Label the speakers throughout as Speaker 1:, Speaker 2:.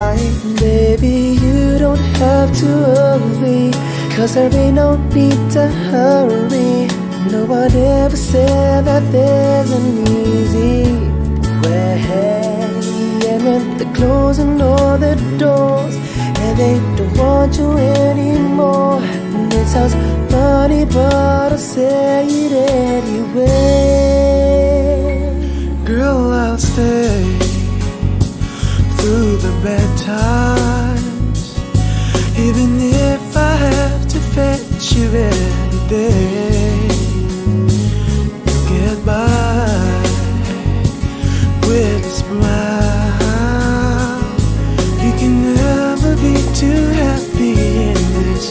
Speaker 1: Baby, you don't have to worry, 'cause there ain't no need to hurry. No one ever said that there's an easy way. And when they're closing all the doors and they don't want you anymore, and it sounds funny, but I'll say it anyway. Girl, I'll stay through the bad times, even if I have to fetch you every day. You get by with a smile. You can never be too happy in this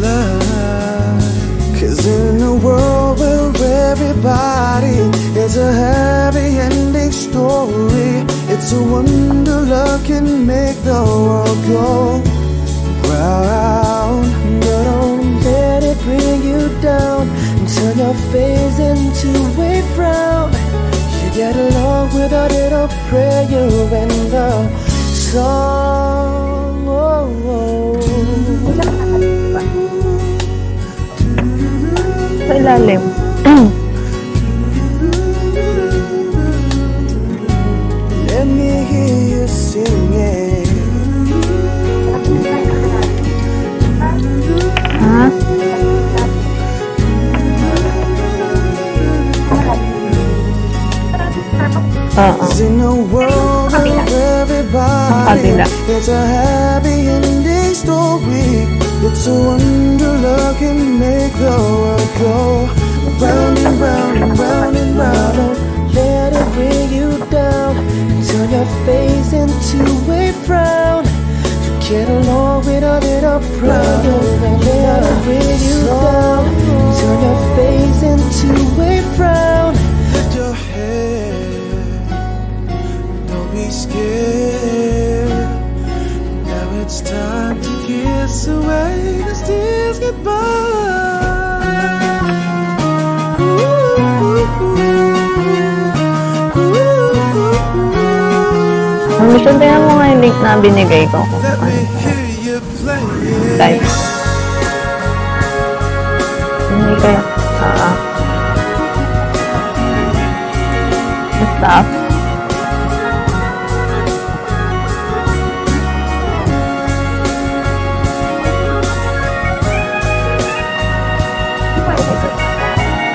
Speaker 1: life, 'cause in a world where everybody is a happy ending story, it's a wonder love can make the world go round. But don't let it bring you down and turn your face into a frown. You get along without it, I'll pray you in the song.
Speaker 2: Sa ilalim.
Speaker 1: Let me hear you singing.
Speaker 2: Ha?
Speaker 1: In a world where everybody is a happy ending story, it's a wonder love can make the world go round and round and round and round. Don't let it bring you down and turn your face into a frown. You get along without it, I'm proud. Don't let it bring you down and turn your face into a frown. Lift your head, don't be scared. Now it's time to kiss away the tears goodbye.
Speaker 2: Sundayan mo nga yung link na binigay ko. Type. Hindi kayo. Stop.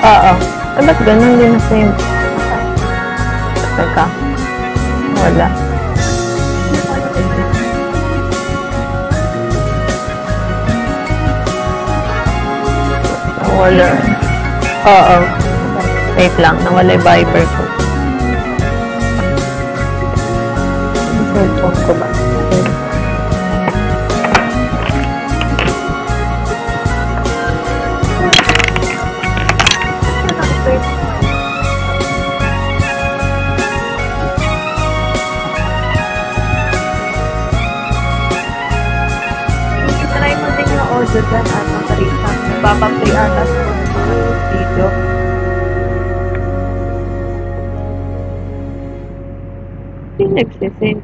Speaker 2: Oo. Ba't ganun din na same? Teka. Wala. Nawala. Oo. Wait lang. Nawala yung Viber ko. Cellphone ko ba?
Speaker 3: Try mo din yung audio dyan at ang karita. Nagpapapray ata sa mga video.
Speaker 2: Hindi nagsisave.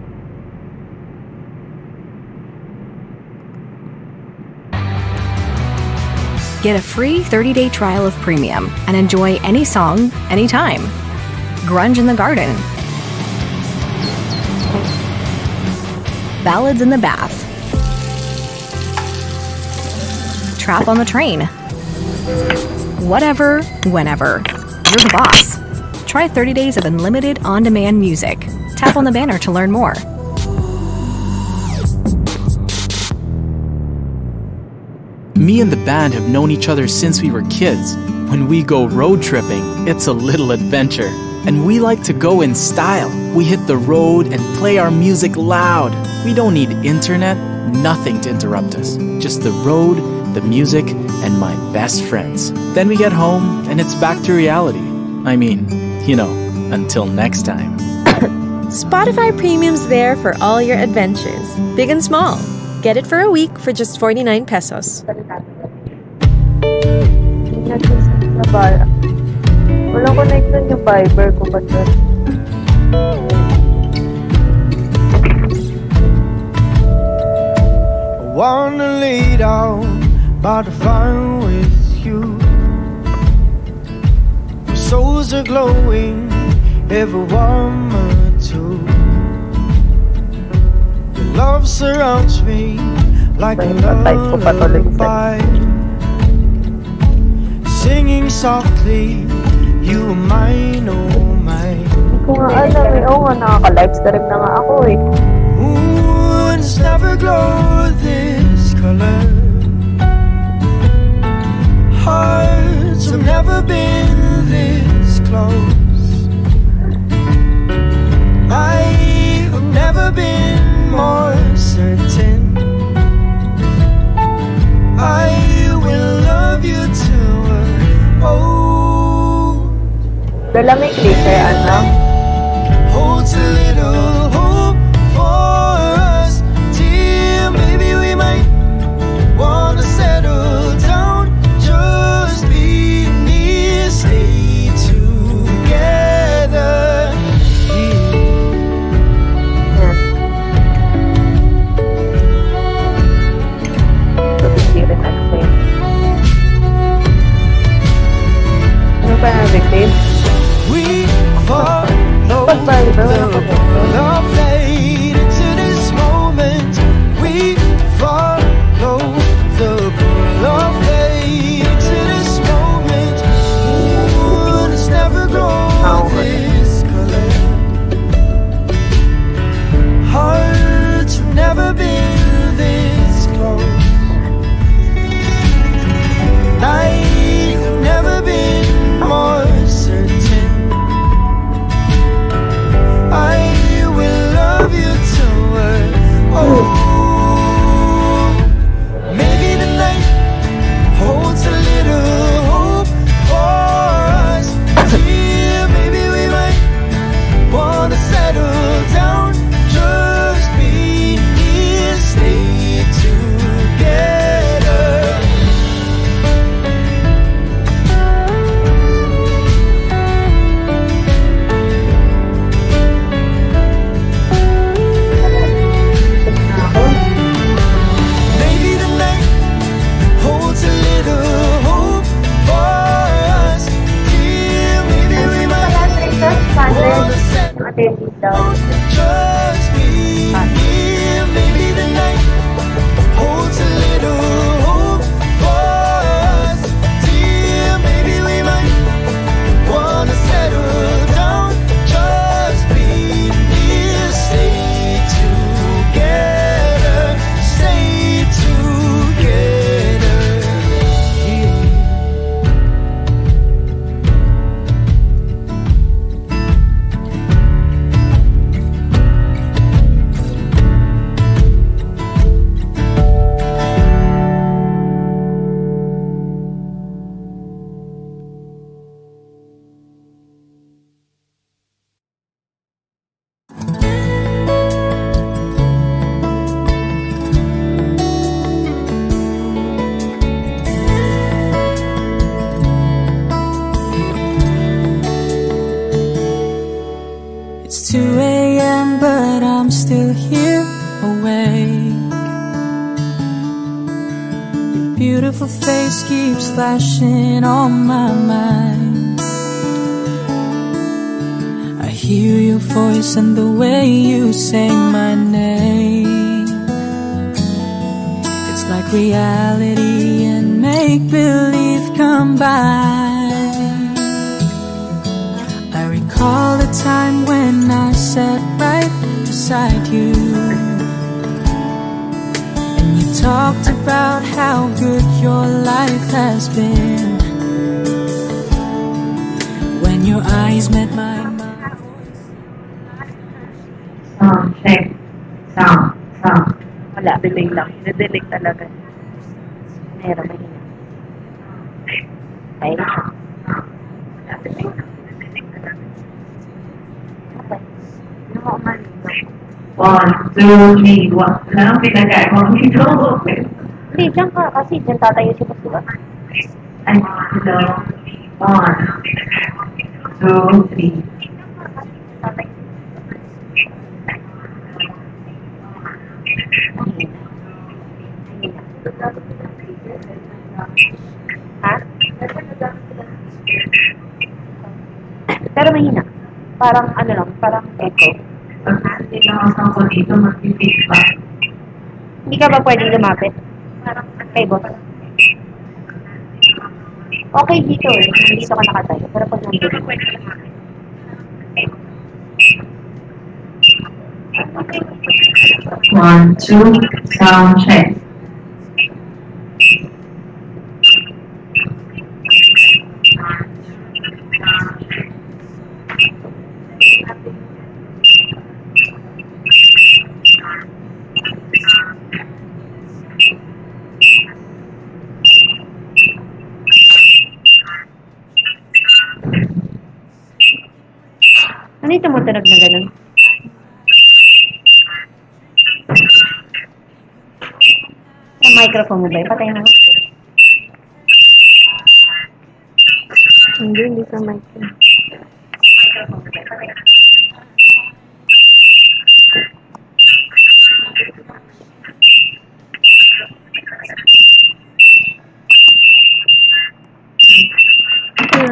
Speaker 4: Get a free 30-day trial of Premium and enjoy any song, anytime. Grunge in the Garden. Ballads in the Bath. Trap on the Train. Whatever, whenever. You're the boss. Try 30 days of unlimited on-demand music. Tap on the banner to learn more.
Speaker 5: Me and the band have known each other since we were kids. When we go road tripping, it's a little adventure. And we like to go in style. We hit the road and play our music loud. We don't need internet, nothing to interrupt us. Just the road, the music, and my best friends. Then we get home and it's back to reality. I mean, you know, until next time.
Speaker 6: Spotify Premium's there for all your adventures, big and small. Get it for a week for just 49 pesos.
Speaker 2: Walang connection yung Viber ko ba
Speaker 1: wanna lay down by the fire with you. Our souls are glowing, every warm or two. Your love surrounds me like a lullaby, singing softly, you are mine, oh mine.
Speaker 3: Hindi ko nga alam eh. Oo nga, nakaka-live stream na nga ako eh.
Speaker 1: Wounds never glow this color. Hearts have never been this close. I have never been more certain. I will love you till we're old.
Speaker 3: Dala may glitter, ano?
Speaker 1: Holds a little hope for us, dear. Maybe we might wanna settle down, just be near, stay together.
Speaker 3: Ano ba na victim?
Speaker 1: We follow love fade into this moment. We follow the love fade into this moment. Moon has never grown this color. Hearts have never been this close. Night have never been more certain. I will love you till we're old. Maybe the night holds a little hope for us, dear. Maybe we might wanna settle down, just be here, stay together. Maybe the night holds a little hope for us, dear. Maybe we might wanna settle down, just be here. Maybe the night holds a little hope for us, dear. Maybe we might wanna settle down, just be near, stay together, stay together.
Speaker 7: It's 2 a.m. but I'm still here awake. Your beautiful face keeps flashing on my mind. I hear your voice and the way you say my name. It's like reality and make-believe combined. I recall a time when I sat right beside you, and you talked about how good your life has been. When your eyes met mine,
Speaker 3: Check. Sound. Wala, delay lang. Delay talaga. Meron, may hina. Okay. Wala, delay lang. Okay. Ano mo umalito?
Speaker 2: 1, 2, 3, 1. Wala ang pinagay mo dito.
Speaker 3: Hindi, dyan ka. Kasi dyan tatayo si Basuba.
Speaker 2: Ay, hello. 1, 2, 3.
Speaker 3: Tatayo. Pero mahina. Parang ano lang, parang echo.
Speaker 8: Hindi lang ako dito, mag-feedback.
Speaker 3: Hindi ka ba pwedeng lumapit? Kay boss. Okay dito eh. Dito ka nakatayo. Pero pag nandito.
Speaker 8: 1, 2, sound check.
Speaker 3: Ano yung tumutunog na gano'n? Ang microphone mo ba yun? Patay na nga.
Speaker 2: Hindi sa microphone.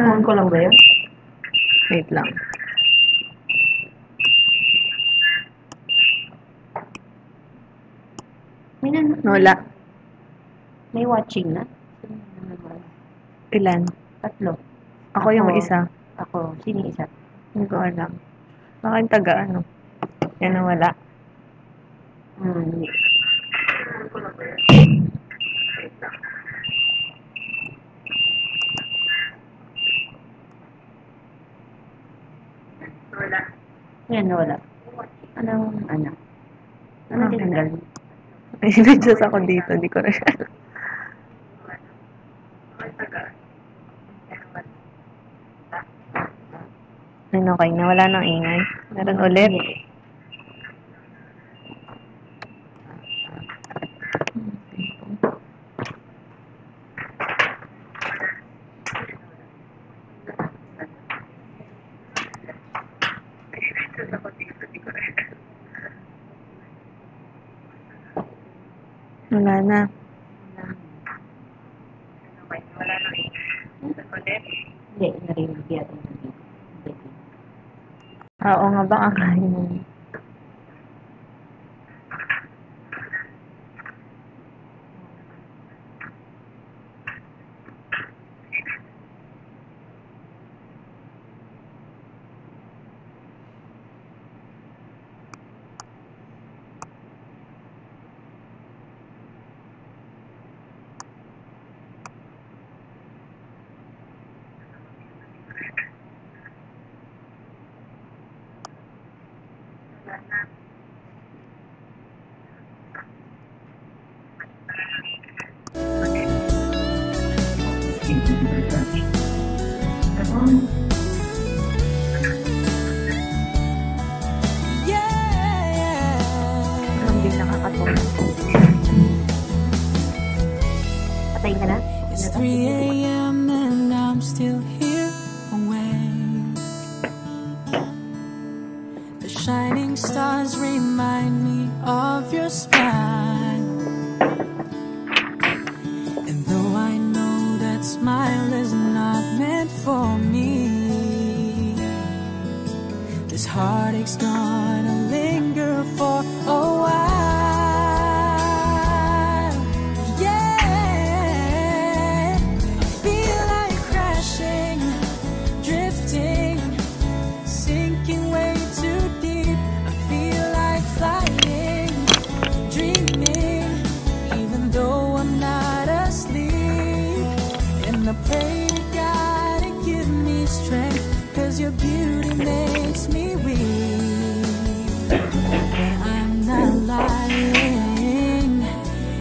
Speaker 3: Phone ko lang ba yun?
Speaker 2: Wait lang. Wala.
Speaker 3: May watching na?
Speaker 2: Ilan?
Speaker 3: 3.
Speaker 2: Ako yung isa.
Speaker 3: Ako. Sino yung isa?
Speaker 2: Hindi ko alam. Baka yung taga ano. Yan ang wala.
Speaker 3: Hindi. Wala. Yan, wala. Anong, ano? Anong tinanggal?
Speaker 2: May sinadjust ako dito. Di ko rin. Ano, okay na? Wala nang ingay. Meron ulit. Wala na.
Speaker 3: Hindi, narinig yan.
Speaker 2: Oo nga ba? Akalain mo. Hindi nakakatulog.
Speaker 3: Patay ka na?
Speaker 7: It's 3 a.m. and I'm still here awake. The shining stars remind me of your smile. And though I know that smile is not meant for me, this heartache's gonna linger for a while. I pray to God to give me strength, 'cause your beauty makes me weak. But I'm not lying,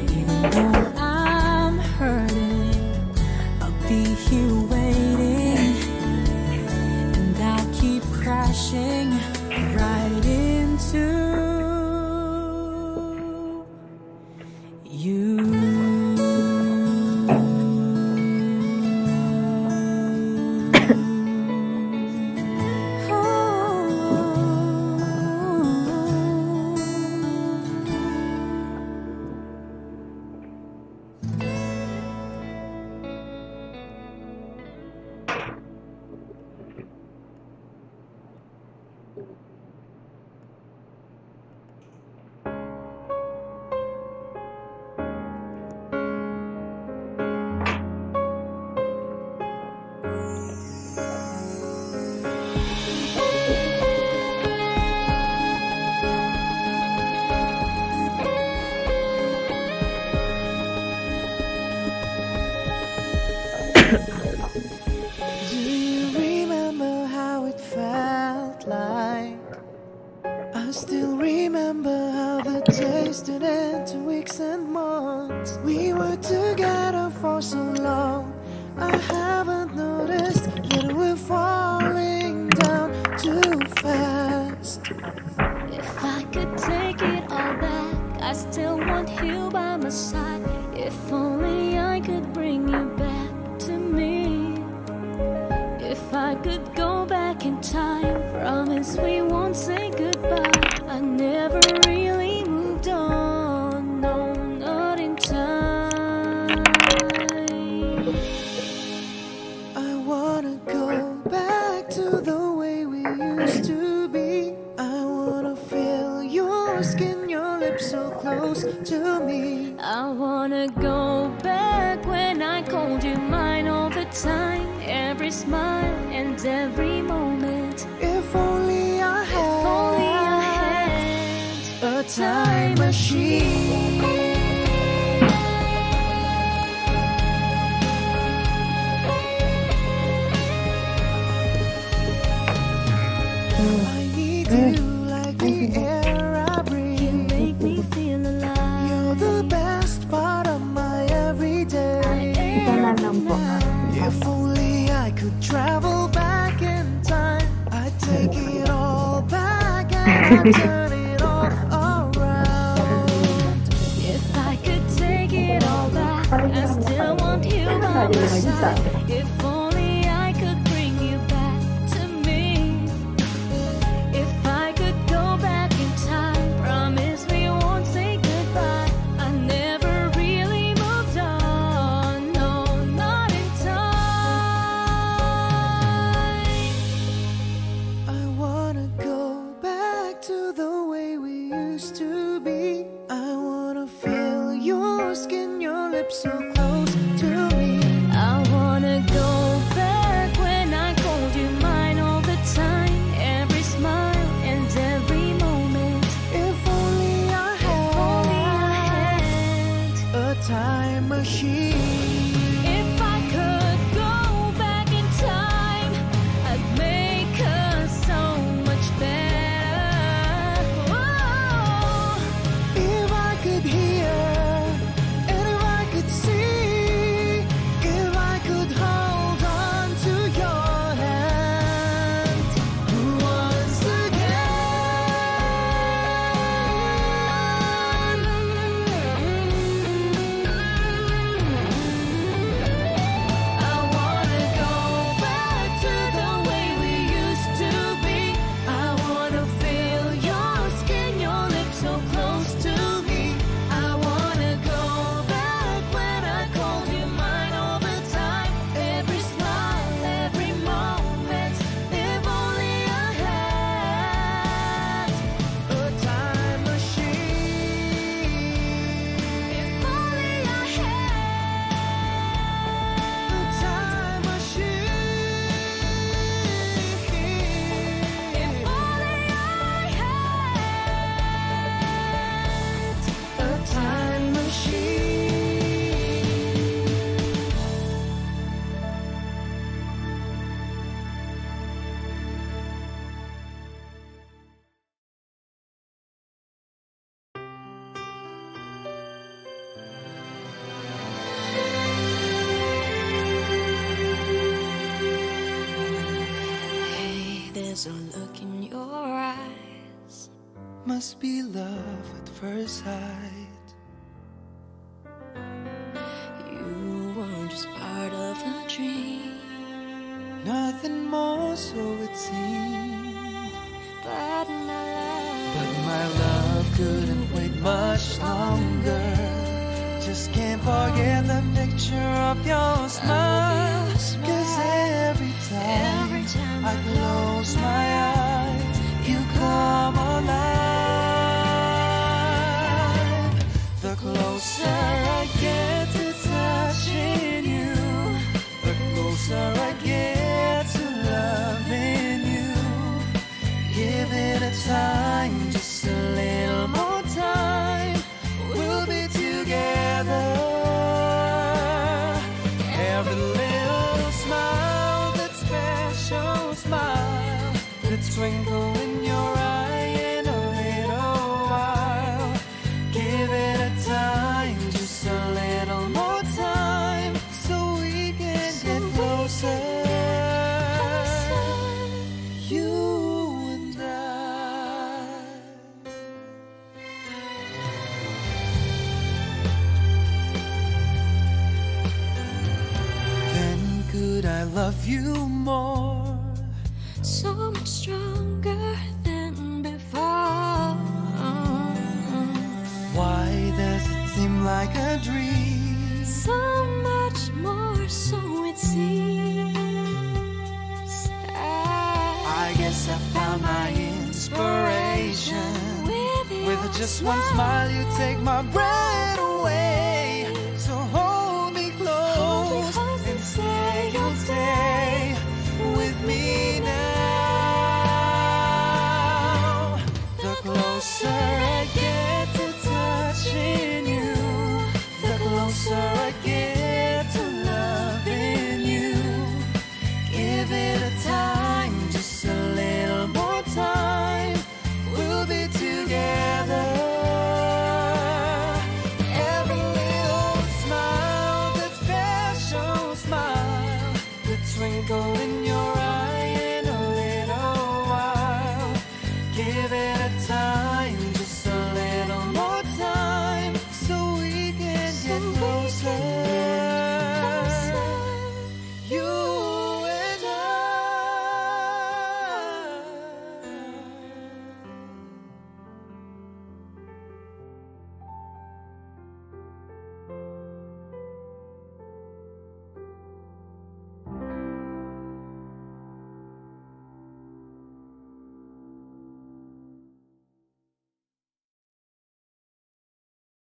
Speaker 7: even though I'm hurting, I'll be here waiting, and I'll keep crashing right into you.
Speaker 1: Do you remember how it felt like? I still remember how the days turned into weeks and months. We were together for so long. I haven't noticed that we're falling down too fast.
Speaker 9: If I could take it all back, I still want you by my side. If only I could bring you back to me. If I could go back in time, promise we won't say goodbye. I never really moved on, no, not in time.
Speaker 1: I wanna go back to the way we used to be. I wanna feel your skin, your lips so close to me.
Speaker 9: I wanna go back when I called you mine all the time. Every smile and every moment.
Speaker 1: If only I had a time machine. I need you like the air I breathe.
Speaker 9: You make me feel alive.
Speaker 1: You're the best part of my everyday. If only I could travel back in time, I'd take it all back and I'd turn it all around.
Speaker 9: If I could take it all back, I still want you by my side. If only I could bring you back to me. If I could go back in time, promise we won't say goodbye. I never really moved on, no, not in time.
Speaker 1: I wanna go back to the way we used to be. I wanna feel your skin, your lips so close to me.
Speaker 9: I wanna go back when I called you mine all the time. Every smile and every moment.
Speaker 1: If only I had a time machine.
Speaker 9: If I could go back in time, I'd make us so much better. Whoa.
Speaker 1: If I could hear and if I could see, if I could hold on to your hand once again.
Speaker 9: I wanna go back to the way we used to be. I wanna feel your skin, your lips so close to me. I wanna go back when I called you mine all the time. Every smile, every moment. If only I had
Speaker 1: A time machine.
Speaker 9: If only I had
Speaker 1: A time machine.
Speaker 9: If only I had
Speaker 1: A time machine.
Speaker 9: Hey, there's a look in your eyes.
Speaker 1: Must be love at first sight.
Speaker 9: You were just part of a dream,
Speaker 1: Nothing more, so it seemed.
Speaker 9: but
Speaker 1: But my love couldn't wait much longer. Just can't forget the picture of your smile. 'Cause every time I close my eyes, you come alive. The closer I get to touching you, the closer I get to loving you. Give it a time, just a little more time. We'll be together. Every little love you more.
Speaker 9: So much stronger than before.
Speaker 1: Why does it seem like a dream?
Speaker 9: So much more, so it seems.
Speaker 1: I guess I found my inspiration. With just one smile you take my breath away. So hold me close and say you'll stay with me now. The closer I get to touching you, the closer I get to loving you. Give it a time, just a little more time. We'll be together. Every little smile, that special smile, the twinkle in your eye in a little while. Give it a time, just a little more time, so we can get closer. You and I.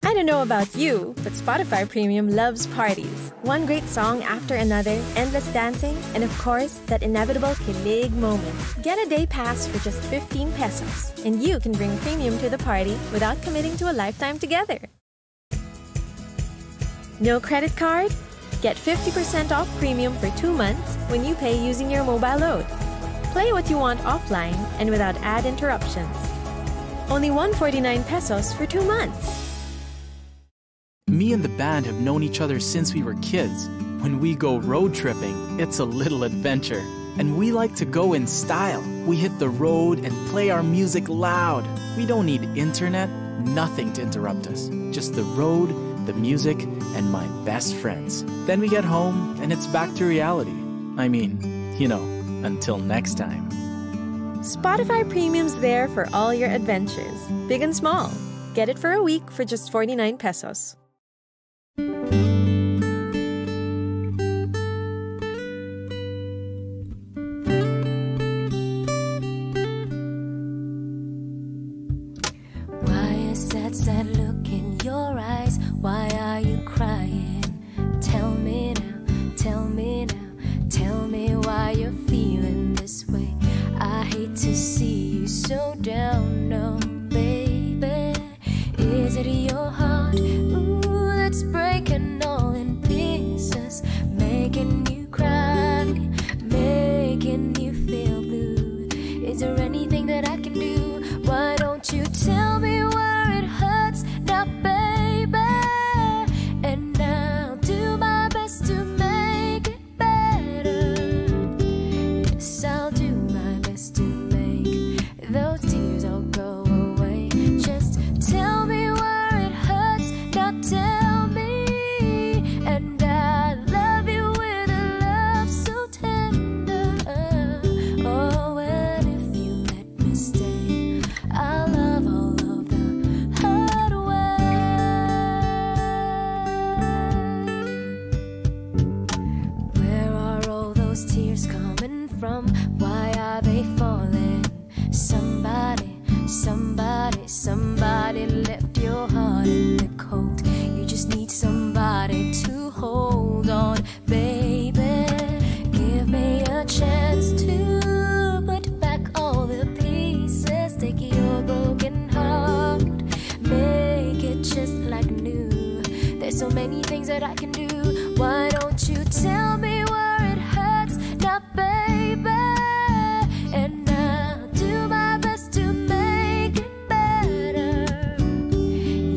Speaker 6: I don't know about you, but Spotify Premium loves parties. One great song after another, endless dancing, and of course, that inevitable kilig moment. Get a day pass for just 15 pesos, and you can bring Premium to the party without committing to a lifetime together. No credit card? Get 50% off Premium for 2 months when you pay using your mobile load. Play what you want offline and without ad interruptions. Only 149 pesos for 2 months.
Speaker 5: Me and the band have known each other since we were kids. When we go road tripping, it's a little adventure. And we like to go in style. We hit the road and play our music loud. We don't need internet, nothing to interrupt us. Just the road, the music, and my best friends. Then we get home and it's back to reality. I mean, you know, until next time.
Speaker 6: Spotify Premium's there for all your adventures, big and small. Get it for a week for just 49 pesos.
Speaker 9: Sad look in your eyes. Why are you crying? Tell me now, tell me now, tell me why you're feeling this way. I hate to see you so down, no, baby. Is it your heart, ooh, that's breaking all in pieces, making you cry, making you feel blue? Is there anything that I can do? Why don't you tell me where it hurts now, baby? And I'll do my best to make it better. Yes, I'll do my best to make those tears all go away. Just tell me where it hurts now, tell me. And I love you with a love so tender. Oh, and if you let me stay, I'll love all of the hard way. Where are all those tears coming from? Why are they falling? Somebody, somebody, somebody left your heart in the cold. You just need somebody to hold on, baby. Give me a chance to put back all the pieces. Take your broken heart, make it just like new. There's so many things that I can do. Why don't you tell me where it hurts now, baby? And I'll do my best to make it better.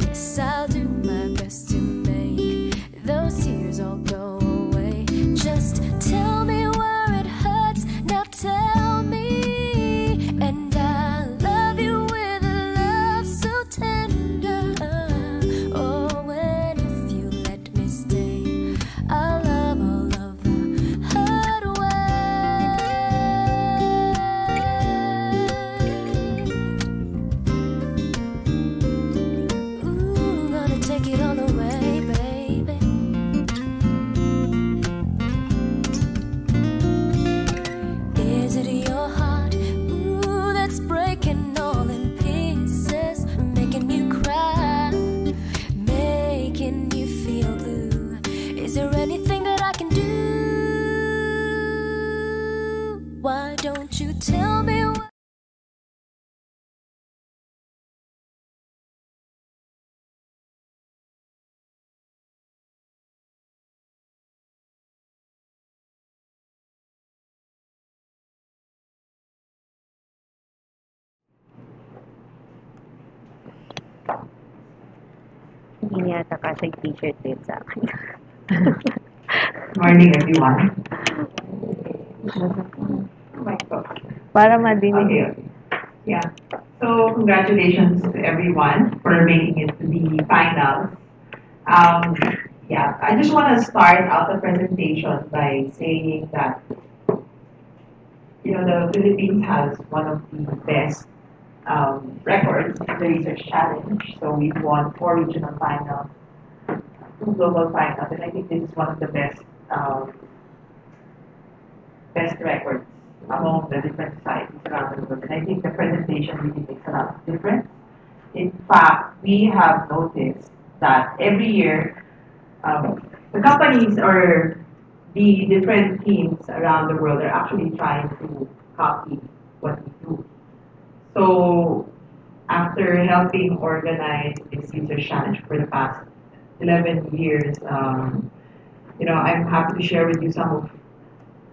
Speaker 9: Yes, I'll do my best to make those tears all go away. Just tell me where it hurts now, tell me. And I'll love you with a love so tender. Oh, and if you let me stay, I'll love all of the Won't you tell me what?
Speaker 2: Hindi yata kasi t-shirt din sa akin.
Speaker 8: Morning, everyone.
Speaker 2: Para madinig.
Speaker 8: Okay. Yeah. So, congratulations to everyone for making it to the finals. Yeah, I just want to start out the presentation by saying that, the Philippines has one of the best records in the research challenge. So we've won 4 regional finals, 2 global finals, and I think this is one of the best records among the different societies around the world. And I think the presentation really makes a lot of difference. In fact, we have noticed that every year, the companies or the different teams around the world are actually trying to copy what we do. So, after helping organize this research challenge for the past 11 years, I'm happy to share with you some of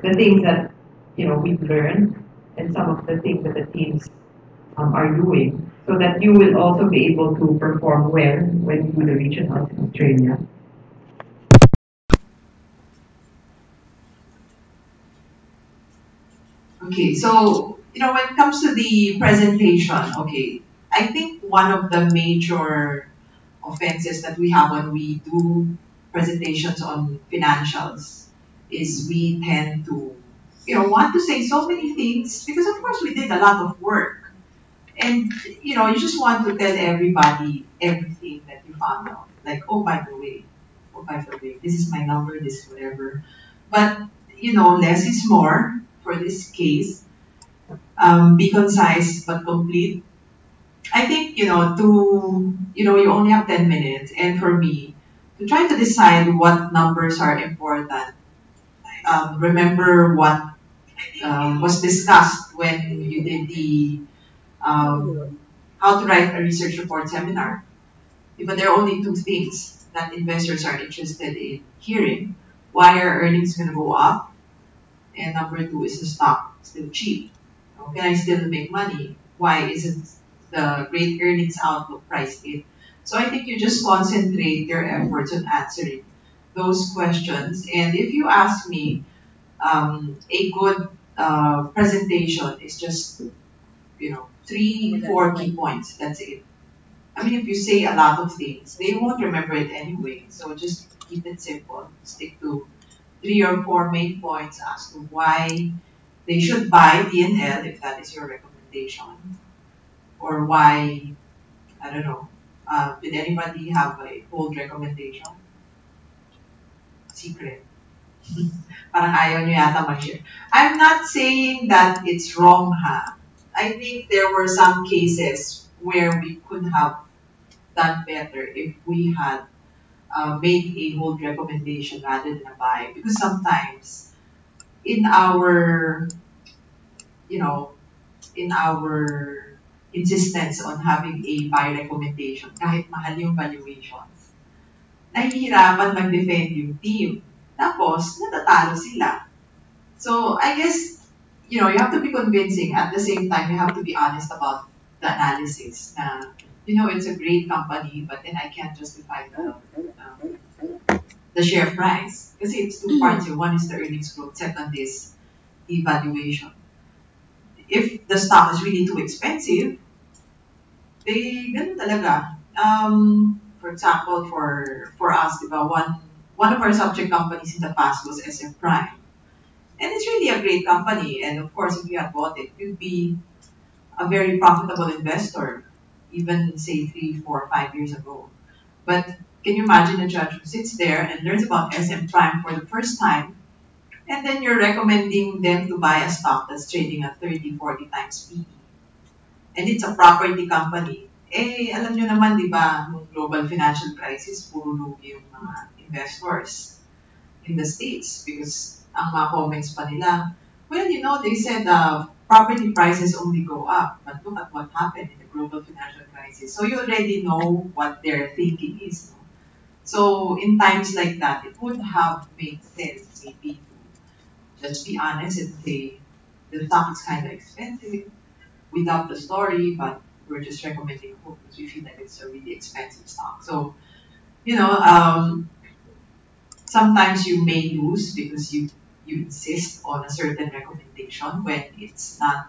Speaker 8: the things that we've learned and some of the things that the teams are doing, so that you will also be able to perform well when you do the regionals in Australia. Okay, so when it comes to the presentation, okay, I think one of the major offenses that we have when we do presentations on financials is we tend to, want to say so many things because of course we did a lot of work. And, you just want to tell everybody everything that you found out. Like, oh, by the way, this is my number, this is whatever. But, less is more for this case. Be concise but complete. I think, you only have 10 minutes. And for me, to try to decide what numbers are important, remember what was discussed when you did the how to write a research report seminar. But there are only 2 things that investors are interested in hearing. Why are earnings going to go up? And number 2, is the stock still cheap? Can I still make money? Why isn't the great earnings outlook priced in? So I think you just concentrate your efforts on answering those questions. And if you ask me, a good presentation is just, 3, 4 key points. That's it. I mean, if you say a lot of things, they won't remember it anyway. So just keep it simple. Stick to 3 or 4 main points as to why they should buy DNL if that is your recommendation, or why, I don't know. Did anybody have a bold recommendation? Secret. Parang ayaw nyo yata mag-share. I'm not saying that it's wrong, ha. I think there were some cases where we could have done better if we had made a hold recommendation rather than a buy. Because sometimes in our, insistence on having a buy recommendation, kahit mahal yung valuations, nahihirapan mag-defend yung team. Tapos, natatalo sila. So, I guess, you have to be convincing. At the same time, you have to be honest about the analysis. It's a great company, but then I can't justify the share price. Because it's 2 parts. One is the earnings growth. Second is the valuation. If the stock is really too expensive, ganun talaga. For example, for us, diba, one of our subject companies in the past was SM Prime. And it's really a great company. And of course, if you had bought it, you'd be a very profitable investor, even say 3, 4, 5 years ago. But can you imagine a judge who sits there and learns about SM Prime for the first time, and then you're recommending them to buy a stock that's trading at 30, 40 times PE. And it's a property company. Alam nyo naman, di ba, nung global financial crisis, puro lugi yung mga investors in the States because ang mga comments pa nila, Well, they said property prices only go up, but look at what happened in the global financial crisis. So you already know what their thinking is. No? So in times like that, it would have made sense maybe to just be honest and say the stock is kind of expensive. We doubt the story, but we're just recommending hope because we feel like it's a really expensive stock. So, sometimes you may lose because you insist on a certain recommendation when it's not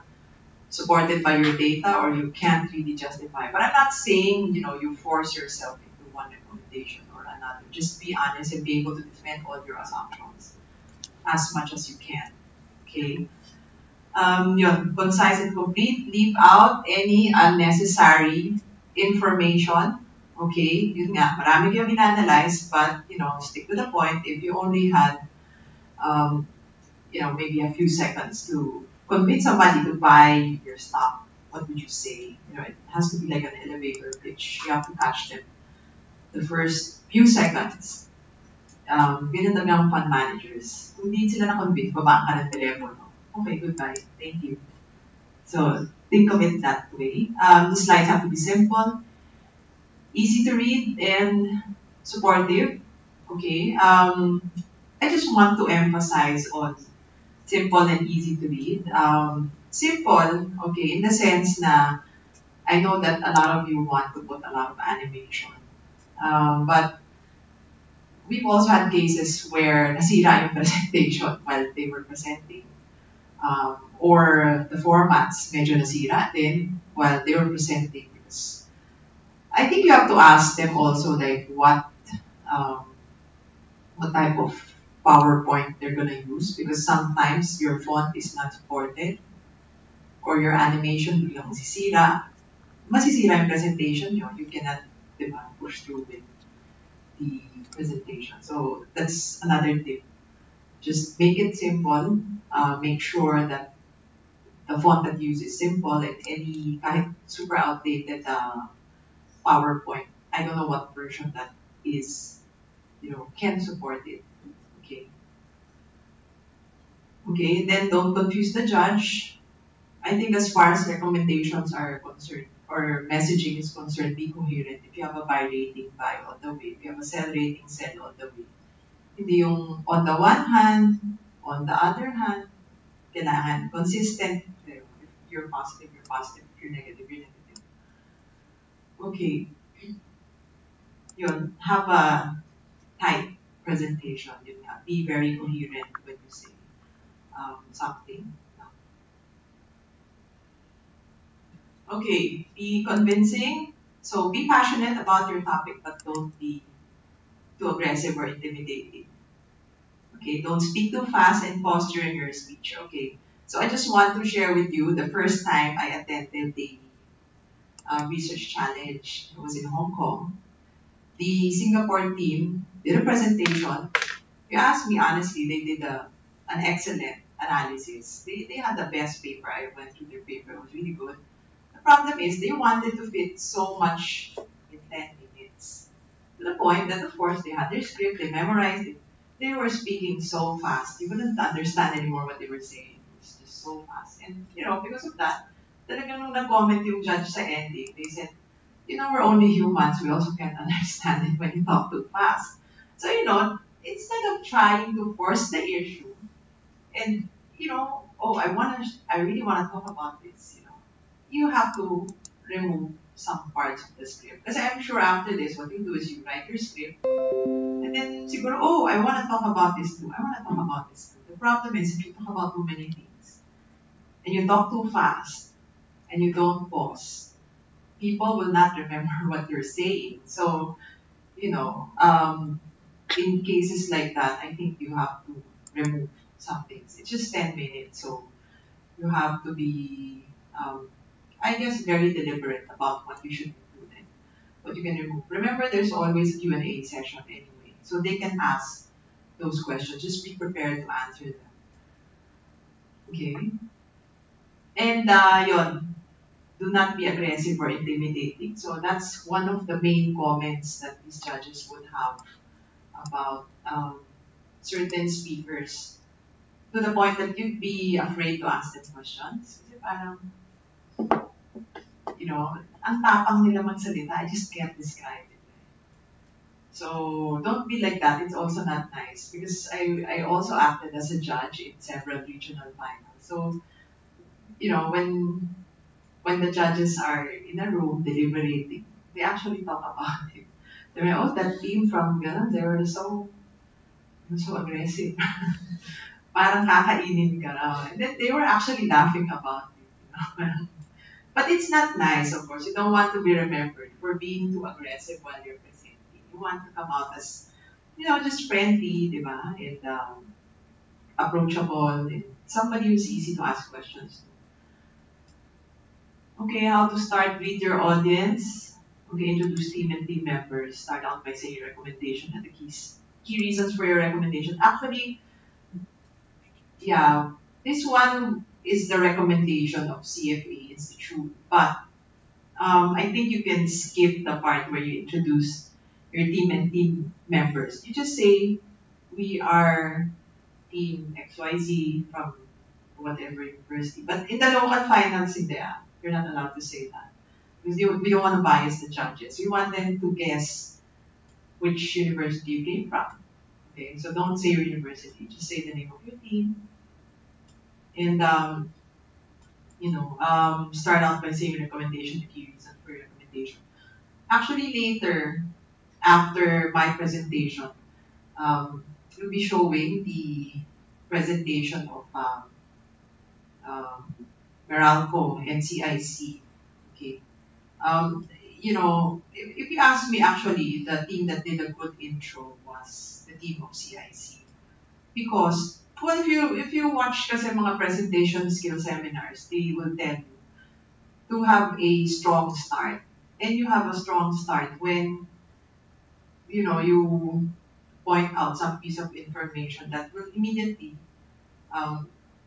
Speaker 8: supported by your data or you can't really justify. But I'm not saying, you force yourself into one recommendation or another. Just be honest and be able to defend all your assumptions as much as you can. Okay? Concise and complete. Leave out any unnecessary information. Okay, yun nga, marami yung in-analyze, but, stick to the point. If you only had, maybe a few seconds to convince somebody to buy your stock, what would you say? It has to be like an elevator pitch. You have to catch them the first few seconds. Ganun talagang fund managers. Kung hindi sila na-convince, babaan ka ng telepono. Okay, goodbye. Thank you. So, think of it that way. The slides have to be simple, easy to read, and supportive. Okay. I just want to emphasize on simple and easy to read. Simple, okay, in the sense na I know that a lot of you want to put a lot of animation. But we've also had cases where nasira yung presentation while they were presenting. Or the formats medyo nasira din while they were presenting. Because I think you have to ask them also like what type of PowerPoint they're gonna use, because sometimes your font is not supported or your animation biglang masisira yung presentation nyo. You cannot push through with the presentation. So that's another tip. Just make it simple. Make sure that the font that you use is simple, and any kahit super outdated PowerPoint, I don't know what version that is, can support it. Okay, then don't confuse the judge. I think as far as recommendations are concerned, or messaging is concerned, be coherent. If you have a buy rating, buy all the way. If you have a sell rating, sell all the way. Hindi yung on the one hand, on the other hand, kailangan consistent. If you're positive, you're positive. If you're negative, you're negative. Okay. Yun, have a tight presentation. Be very coherent when you say something. Okay, be convincing. So be passionate about your topic, but don't be too aggressive or intimidating. Okay, don't speak too fast and pause during your speech. Okay, so I just want to share with you the first time I attended the research challenge. It was in Hong Kong. The Singapore team did a presentation. If you ask me honestly, they did an excellent analysis. They had the best paper. I went through their paper. It was really good. The problem is they wanted to fit so much in 10 minutes. To the point that, of course, they had their script, they memorized it. They were speaking so fast. You wouldn't understand anymore what they were saying. It was just so fast. And, because of that, talagang nung nag-comment yung judge sa ending, they said, we're only humans. We also can't understand it when you talk too fast. So, instead of trying to force the issue and, I really want to talk about this, you have to remove some parts of the script. Because I'm sure after this, what you do is you write your script, and then siguro, I want to talk about this too. I want to talk about this too. The problem is if you talk about too many things, and you talk too fast, and you don't pause, people will not remember what you're saying. So, in cases like that, I think you have to remove some things. It's just 10 minutes, so you have to be, I guess, very deliberate about what you should include and what you can remove. Remember, there's always a Q&A session anyway, so they can ask those questions. Just be prepared to answer them. Okay? And do not be aggressive or intimidating. So that's one of the main comments that these judges would have about certain speakers. to the point that you'd be afraid to ask them questions. Kasi parang, you know, ang tapang nila magsalita, I just can't describe it. So don't be like that. It's also not nice because I also acted as a judge in several regional finals. So, you know, when the judges are in a room deliberating, they actually talk about it. They're like, oh, that team from Ghana, they were so aggressive. Parang kakainin ka raw. And then they were actually laughing about it. You know? But it's not nice, of course. You don't want to be remembered for being too aggressive while you're presenting. You want to come out as, you know, just friendly, di ba? And approachable, and somebody who's easy to ask questions to. Okay, how to start with your audience. Okay, introduce team and team members. Start out by saying your recommendation and the key reasons for your recommendation. Actually, yeah, this one is the recommendation of CFA Institute, but I think you can skip the part where you introduce your team and team members. You just say, we are team XYZ from whatever university. But in the local finals, you're not allowed to say that. Because we don't want to bias the judges. We want them to guess which university you came from. Okay, so don't say your university. Just say the name of your team. And, start out by saying your recommendation, the key reason for your recommendation. Actually, later, after my presentation, we'll be showing the presentation of Meralco and CIC. Okay. If you ask me, actually, the team that did a good intro was the team of CIC. Because, well, if you watch kasi mga presentation skill seminars, they will tell you to have a strong start. And you have a strong start when, you point out some piece of information that will immediately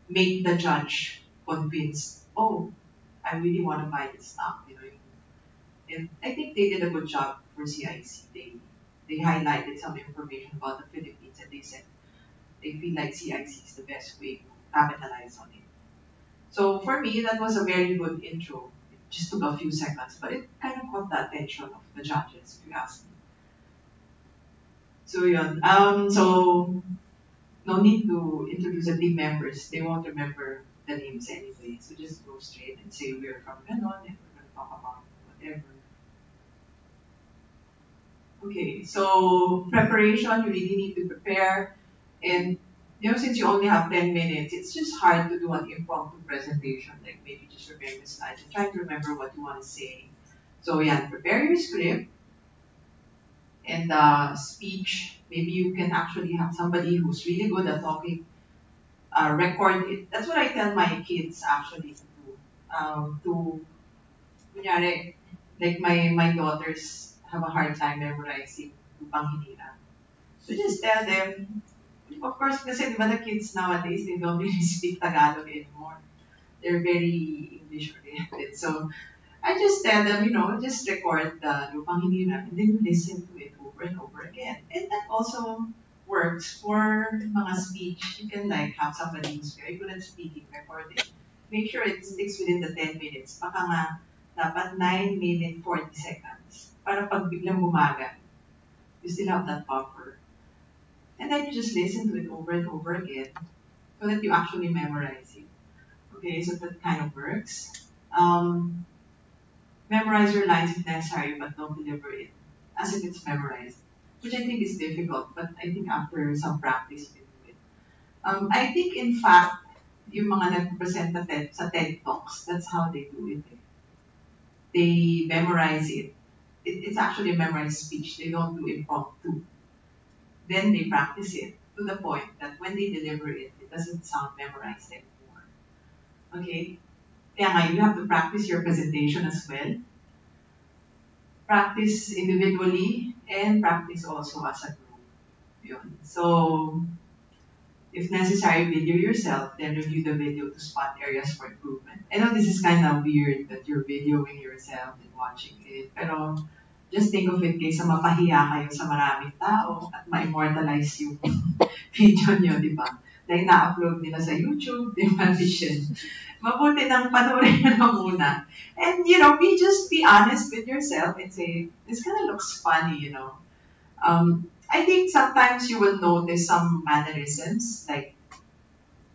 Speaker 8: make the judge convinced, oh, I really want to buy this stuff. And I think they did a good job for CIC. They highlighted some information about the Philippines, and they said they feel like CIC is the best way to capitalize on it. So for me, that was a very good intro. It just took a few seconds, but it kind of caught the attention of the judges, if you ask me. So yun. So no need to introduce the team members. They won't remember the names anyway. So just go straight and say we're from Ganon and we're going to talk about whatever. Okay, so preparation, you really need to prepare. And since you only have 10 minutes, it's just hard to do an impromptu presentation, like maybe just prepare the slides and try to remember what you want to say. So yeah, prepare your script and speech. Maybe you can actually have somebody who's really good at talking, record it. That's what I tell my kids actually to do. Kunyari, like my daughters have a hard time memorizing Lupang Hinirang. So just tell them. Of course, kasi diba the kids nowadays, they don't really speak Tagalog anymore. They're very English oriented. So I just tell them, just record the Lupang Hinirang and then listen to it over and over again. And that also works for mga speech. You can have somebody who's very good at speaking, record it. Make sure it sticks within the 10 minutes. Baka nga, dapat 9 minutes 40 seconds. Para pag biglang bumagal, you still have that buffer. And then you just listen to it over and over again so that you actually memorize it. Okay, so that kind of works. Memorize your lines if necessary, but don't deliver it as if it's memorized, which I think is difficult, but I think after some practice, you do it. I think, in fact, yung mga nag-present sa TED Talks, that's how they do it. They memorize it. It's actually a memorized speech. They don't do impromptu. Then they practice it to the point that when they deliver it, it doesn't sound memorized anymore. Okay? Kaya nga, you have to practice your presentation as well. Practice individually and practice also as a group. Yun. So, if necessary, video yourself, then review the video to spot areas for improvement. I know this is kind of weird that you're videoing yourself and watching it, pero just think of it kaysa mapahiya kayo sa maraming tao at ma-immortalize yung video nyo, di ba? Like, na-upload nila sa YouTube, di ba, Vision? Mabuti nang panoorin na muna. And, you know, be honest with yourself and say, this kind of looks funny, you know. I think sometimes you will notice some mannerisms, like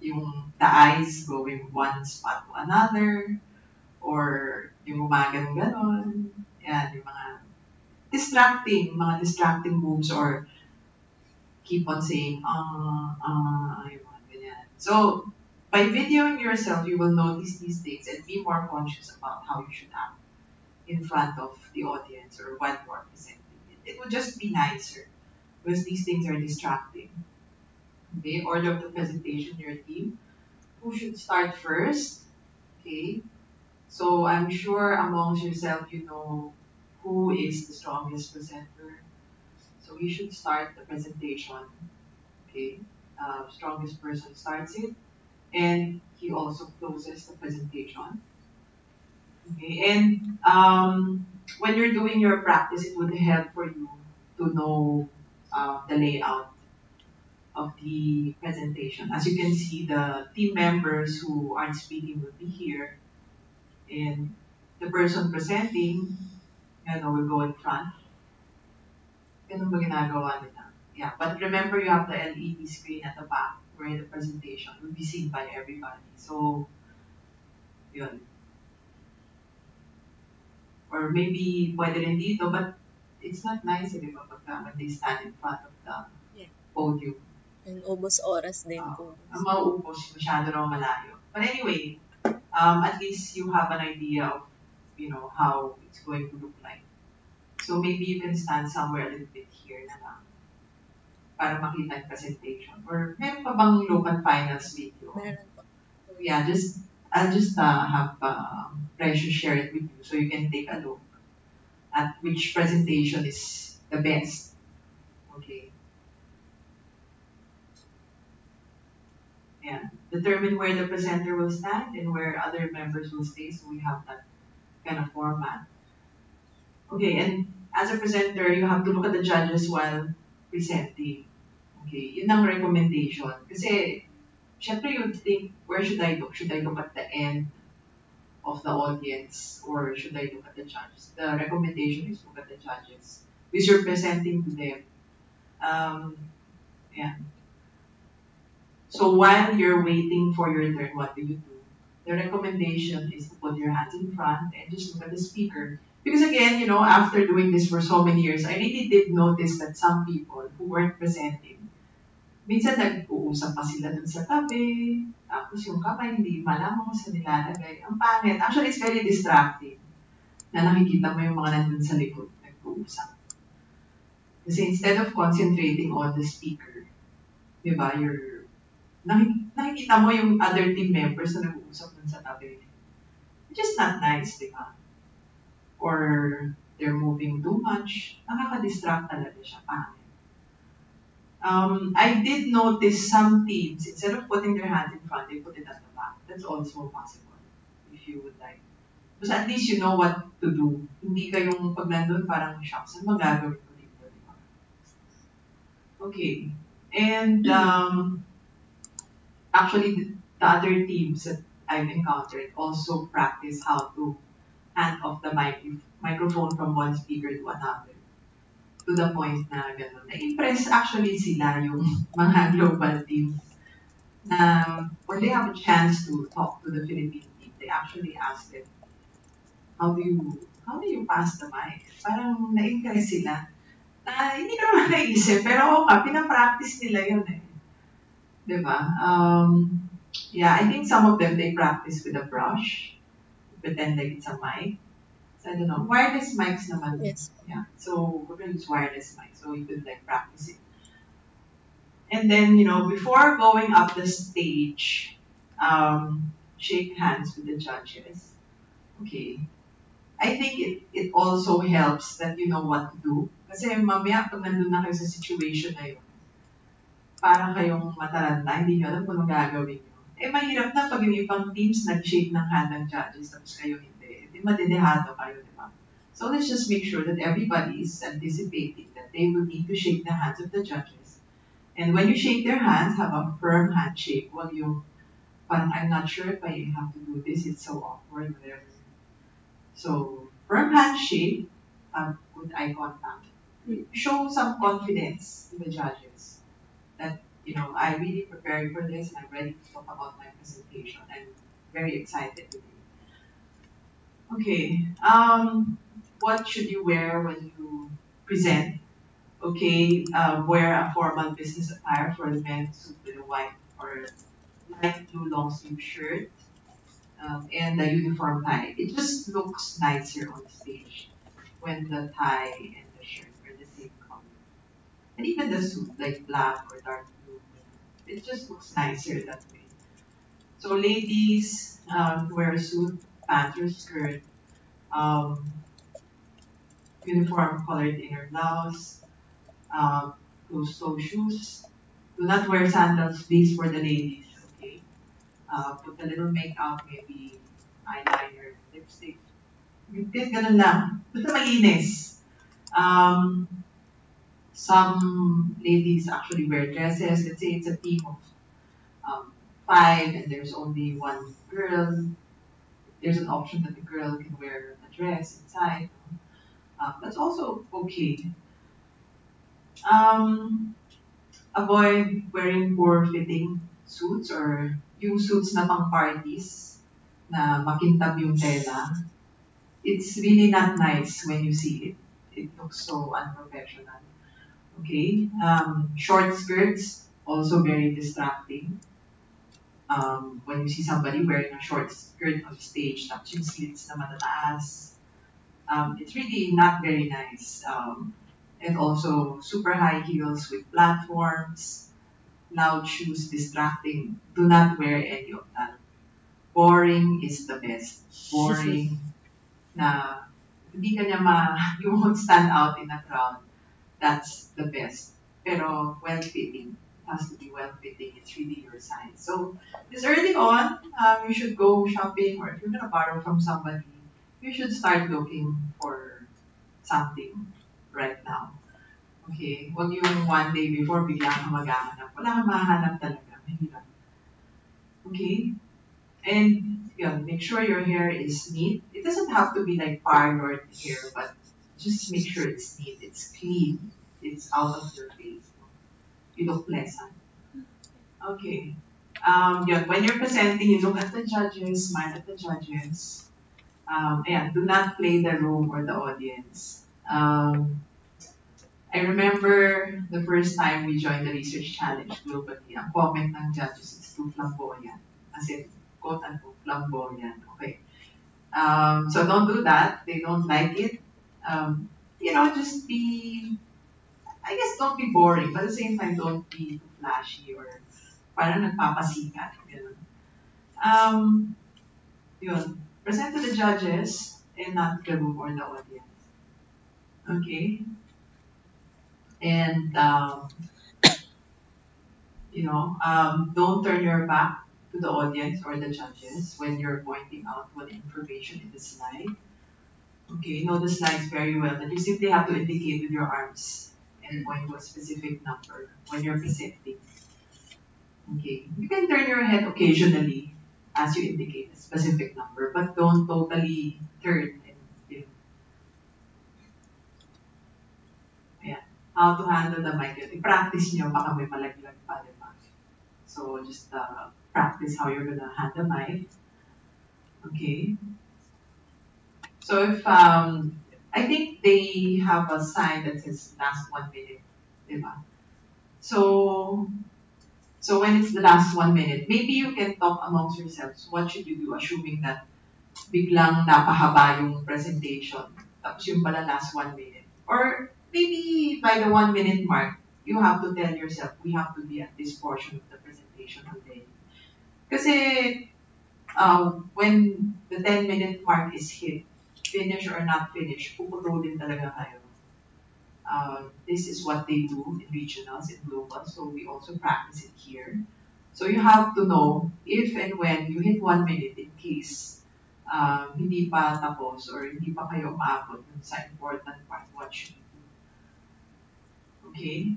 Speaker 8: yung the eyes going one spot to another, or yung ganon. Yan, yung mga distracting moves, or keep on saying, yung mga ganyan. So, by videoing yourself, you will notice these things and be more conscious about how you should act in front of the audience or when you are presenting. It would just be nicer because these things are distracting. Okay, order of the presentation, your team. Who should start first? Okay, so I'm sure amongst yourself you know who is the strongest presenter. So you should start the presentation. Okay, strongest person starts it, and he also closes the presentation. Okay, and when you're doing your practice, it would help for you to know the layout of the presentation. As you can see, the team members who aren't speaking will be here, and the person presenting, will go in front. Ganun ba ginagawa nila? Yeah, but remember you have the LED screen at the back where the presentation will be seen by everybody. So, yun. Or maybe pwede rin dito, but it's not nice, di ba, when they stand in front of the podium.
Speaker 10: And ubos oras din po.
Speaker 8: Mauubos, masyado raw malayo. But anyway, at least you have an idea of, how it's going to look like. So maybe you can stand somewhere a little bit here na lang para makita yung presentation. Or meron pa bang local finals video?
Speaker 10: Meron pa.
Speaker 8: So yeah, I'll just have Precious share it with you so you can take a look at which presentation is the best. Okay. Yeah. Determine where the presenter will stand and where other members will stay, so we have that kind of format. Okay, and as a presenter, you have to look at the judges while presenting. Okay, yun ang recommendation. Kasi, syempre you think, where should I look? Should I look at the end of the audience, or should I look at the judges? The recommendation is look at the judges because you're presenting to them. Yeah. So while you're waiting for your turn, what do? The recommendation is to put your hands in front and just look at the speaker. Because again, after doing this for so many years, I really did notice that some people who weren't presenting, minsan nag-uusap pa sila dun sa tabi, tapos yung kamay, hindi malaman ko sa nilalagay. Ang pangit. Actually, it's very distracting na nakikita mo yung mga nandun sa likod, nag-uusap. Kasi instead of concentrating on the speaker, di ba, nakikita mo yung other team members na nag-uusap dun sa tabi. Which is not nice, di ba? Or they're moving too much. Nakaka-distract talaga siya. Pangit. I did notice some teams, instead of putting their hands in front, they put it at the back. That's also possible, if you would like. Because at least you know what to do. Hindi kayong pag nandun parang shocks. Ano magagawin ko dito? Okay. And actually, the other teams that I've encountered also practice how to hand off the microphone from one speaker to another. To the point na gano'n. Na-impress actually sila yung mga global teams na when they have a chance to talk to the Philippine team, they actually ask them, how do you pass the mic? Parang na-impress sila. Hindi ko naman naisip, pero pinapractice nila yun eh. Diba? Yeah, I think some of them, they practice with a brush, pretend like it's a mic. So, I don't know. Wireless mics naman.
Speaker 10: Yes.
Speaker 8: Yeah. So, we're going to use wireless mics. So, you could practice it. And then, before going up the stage, shake hands with the judges. Okay. I think it also helps that you know what to do. Kasi mamaya, pag nandun na kayo sa situation na yun, parang kayong mataranta, hindi nyo alam kung anong gagawin nyo. Mahirap na pag yung ibang teams nag-shake ng hand ng judges, tapos kayo hindi. Madidehado kayo, di ba? So let's just make sure that everybody is anticipating that they will need to shake the hands of the judges And when you shake their hands, have a firm handshake. While you, but I'm not sure if I have to do this. It's so awkward, whatever. So firm handshake, have good eye contact. Show some confidence to the judges that I really prepared for this and I'm ready to talk about my presentation. I'm very excited today. Okay, what should you wear when you present? Okay, wear a formal business attire for the men, suit with a white or light blue long sleeve shirt, and a uniform tie. It just looks nicer on stage when the tie and the shirt are the same color. And even the suit, like black or dark blue, it just looks nicer that way. So ladies, wear a suit, pants or skirt, um, uniform colored inner blouse, closed-toe shoes. Do not wear sandals, please, for the ladies, okay? Put a little makeup, maybe eyeliner, lipstick. Kahit ganun lang. Basta malinis. Some ladies actually wear dresses. Let's say it's a team of 5 and there's only one girl. There's an option that the girl can wear a dress inside. That's also okay. Avoid wearing poor fitting suits or yung suits na pang parties na makintab yung tela. It's really not nice when you see it. It looks so unprofessional. Okay, short skirts, also very distracting. When you see somebody wearing a short skirt on stage, tapos yung slits na matataas, it's really not very nice. And also super high heels with platforms, loud shoes, distracting. Do not wear any of that. Boring is the best. Boring na hindi ka niya you won't stand out in a crowd. That's the best. Pero well-fitting. It has to be well-fitting. It's really your size. So this early on, you should go shopping, or if you're gonna borrow from somebody, you should start looking for something right now. Okay? Huwag yung one day before, bigla kang maghahanap. Wala kang mahanap talaga. Mahirap. Okay? And yun, make sure your hair is neat. It doesn't have to be like parlored hair, but just make sure it's neat, it's clean, it's out of your face. You look pleasant. Okay. Yun, when you're presenting, you look at the judges, smile at the judges. Do not play the room or the audience. I remember the first time we joined the Research Challenge globally, ang comment ng judges is too flamboyant. As in, quote-unquote, flamboyant. Okay. So don't do that. They don't like it. Just be, I guess don't be boring, but at the same time, don't be too flashy or parang nagpapasikat. Yun. Present to the judges and not the room or the audience. Okay? And, don't turn your back to the audience or the judges when you're pointing out what information in the slide. Okay, know the slides very well, and you simply have to indicate with your arms and point to a specific number when you're presenting. Okay, you can turn your head occasionally as you indicate a specific number, but don't totally turn and how to handle the mic. I-practice nyo, baka may malaglag pa, diba? So just practice how you're gonna hand the mic. Okay. So if I think they have a sign that says last 1 minute, diba? So when it's the last 1 minute, maybe you can talk amongst yourselves. What should you do, assuming that biglang napahaba yung presentation, tapos yung pala last 1 minute, or maybe by the 1 minute mark, you have to tell yourself, we have to be at this portion of the presentation already. Kasi when the 10-minute mark is hit, finish or not finish, puputulin talaga kayo. This is what they do in regionals, in global, so we also practice it here. So you have to know if and when you hit 1 minute in case hindi pa tapos or hindi pa kayo umabot sa important part, what should you do? Okay?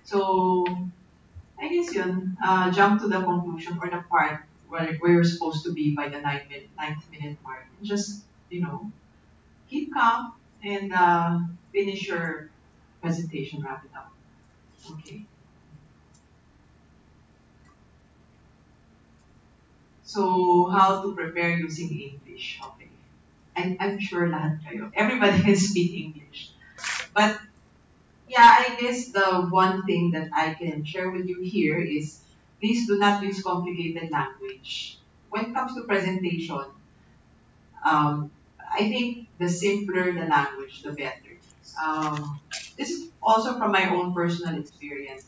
Speaker 8: So guess yun, jump to the conclusion or the part where you're supposed to be by the ninth minute mark. And just, keep calm and finish your presentation, wrap it up. Okay. So, how to prepare using English? Okay. I'm sure lahat kayo. Everybody can speak English. But, yeah, I guess the one thing that I can share with you here is please do not use complicated language. When it comes to presentation, I think the simpler the language, the better. This is also from my own personal experience.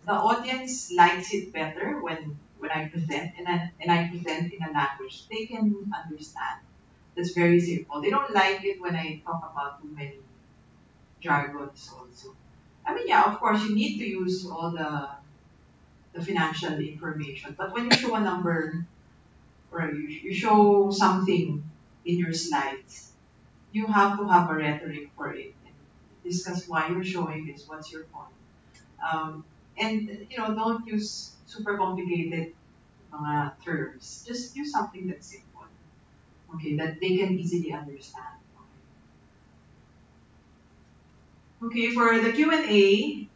Speaker 8: The audience likes it better when I present and I present in a language they can understand. That's very simple. They don't like it when I talk about too many jargons also. I mean, yeah, of course, you need to use all the financial information. But when you show a number or you show something in your slides, you have to have a rhetoric for it and discuss why you're showing this, what's your point. And, don't use super complicated terms. Just use something that's simple, okay, that they can easily understand. Okay, for the Q&A,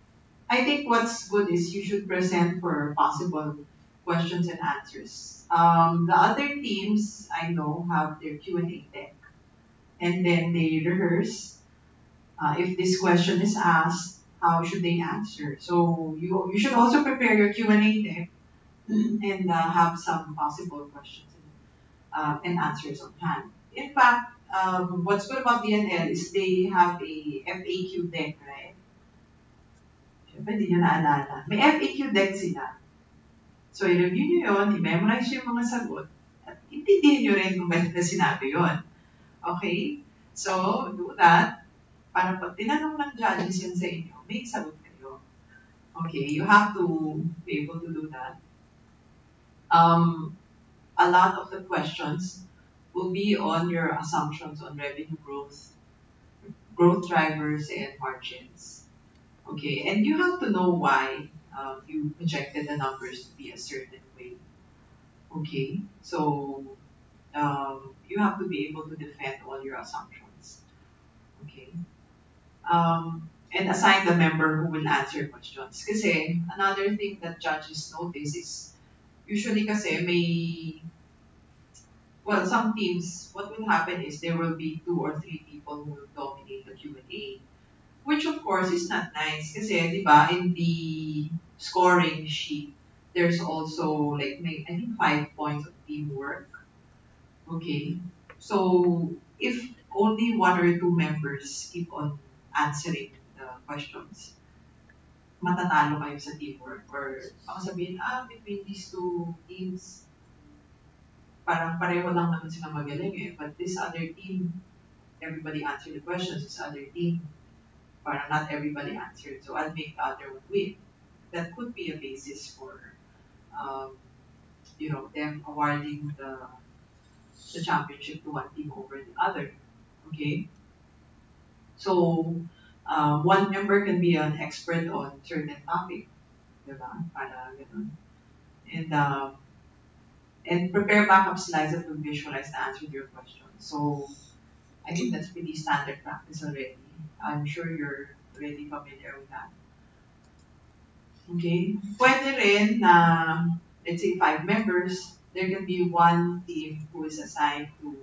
Speaker 8: I think what's good is you should present for possible questions and answers. The other teams I know have their Q&A deck, and then they rehearse. If this question is asked, how should they answer? So you should also prepare your Q&A deck and have some possible questions and answers on hand. In fact, what's good about DNL is they have a FAQ deck, right? Siyempre, hindi nyo naalala. May FAQ deck sila. So, i-review nyo yun, i-memorize yung mga sagot, at intindihin nyo rin kung bakit na sinabi yun. Okay? So, do that. Para pag tinanong ng judges yun sa inyo, may sagot kayo. Okay, you have to be able to do that. A lot of the questions will be on your assumptions on revenue growth drivers, and margins. Okay, and you have to know why you projected the numbers to be a certain way. Okay, so you have to be able to defend all your assumptions. Okay, and assign the member who will answer questions. Kasi another thing that judges notice is usually kasi some teams, what will happen is there will be 2 or 3 people who will dominate the Q&A, which of course is not nice kasi, di ba, in the scoring sheet, there's also I think 5 points of teamwork. Okay, so if only 1 or 2 members keep on answering the questions, matatalo kayo sa teamwork, or baka sabihin, between these 2 teams, parang pareho lang naman sila magaling eh. But this other team, everybody answered the questions. This other team, parang not everybody answered. So I'll make the other one win. That could be a basis for, them awarding the championship to one team over the other. Okay? So, one member can be an expert on certain topic. Diba? Para ganun. And prepare backup slides that will visualize the answer to your question. So, I think that's pretty standard practice already. I'm sure you're already familiar with that. Okay? Pwede rin na, let's say 5 members, there can be one team who is assigned to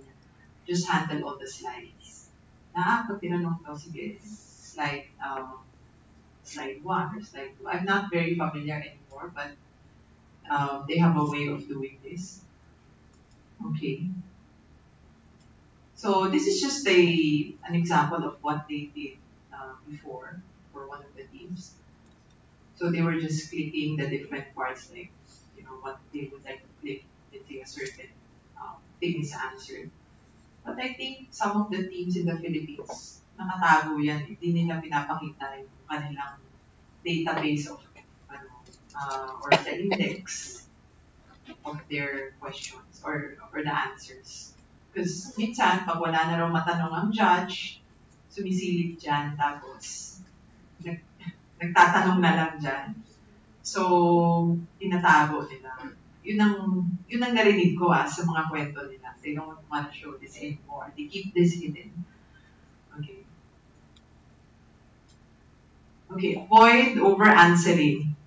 Speaker 8: just handle all the slides. Pag tinanong ko, sige, slide 1 or slide 2. I'm not very familiar anymore, but they have a way of doing this. Okay. So this is just an example of what they did before for one of the teams. So they were just clicking the different parts, what they would like to click until a certain thing is answered. But I think some of the teams in the Philippines, nakatago yan. Hindi nila pinapakita yung kanilang database of or the index of their questions or the answers. Because minsan, pag wala na raw matanong ang judge, sumisilip dyan, tapos nagtatanong na lang dyan. So, tinatago nila. Yun ang narinig ko sa mga kwento nila. They don't want to show this anymore. They keep this hidden. Okay. Okay, avoid over-answering.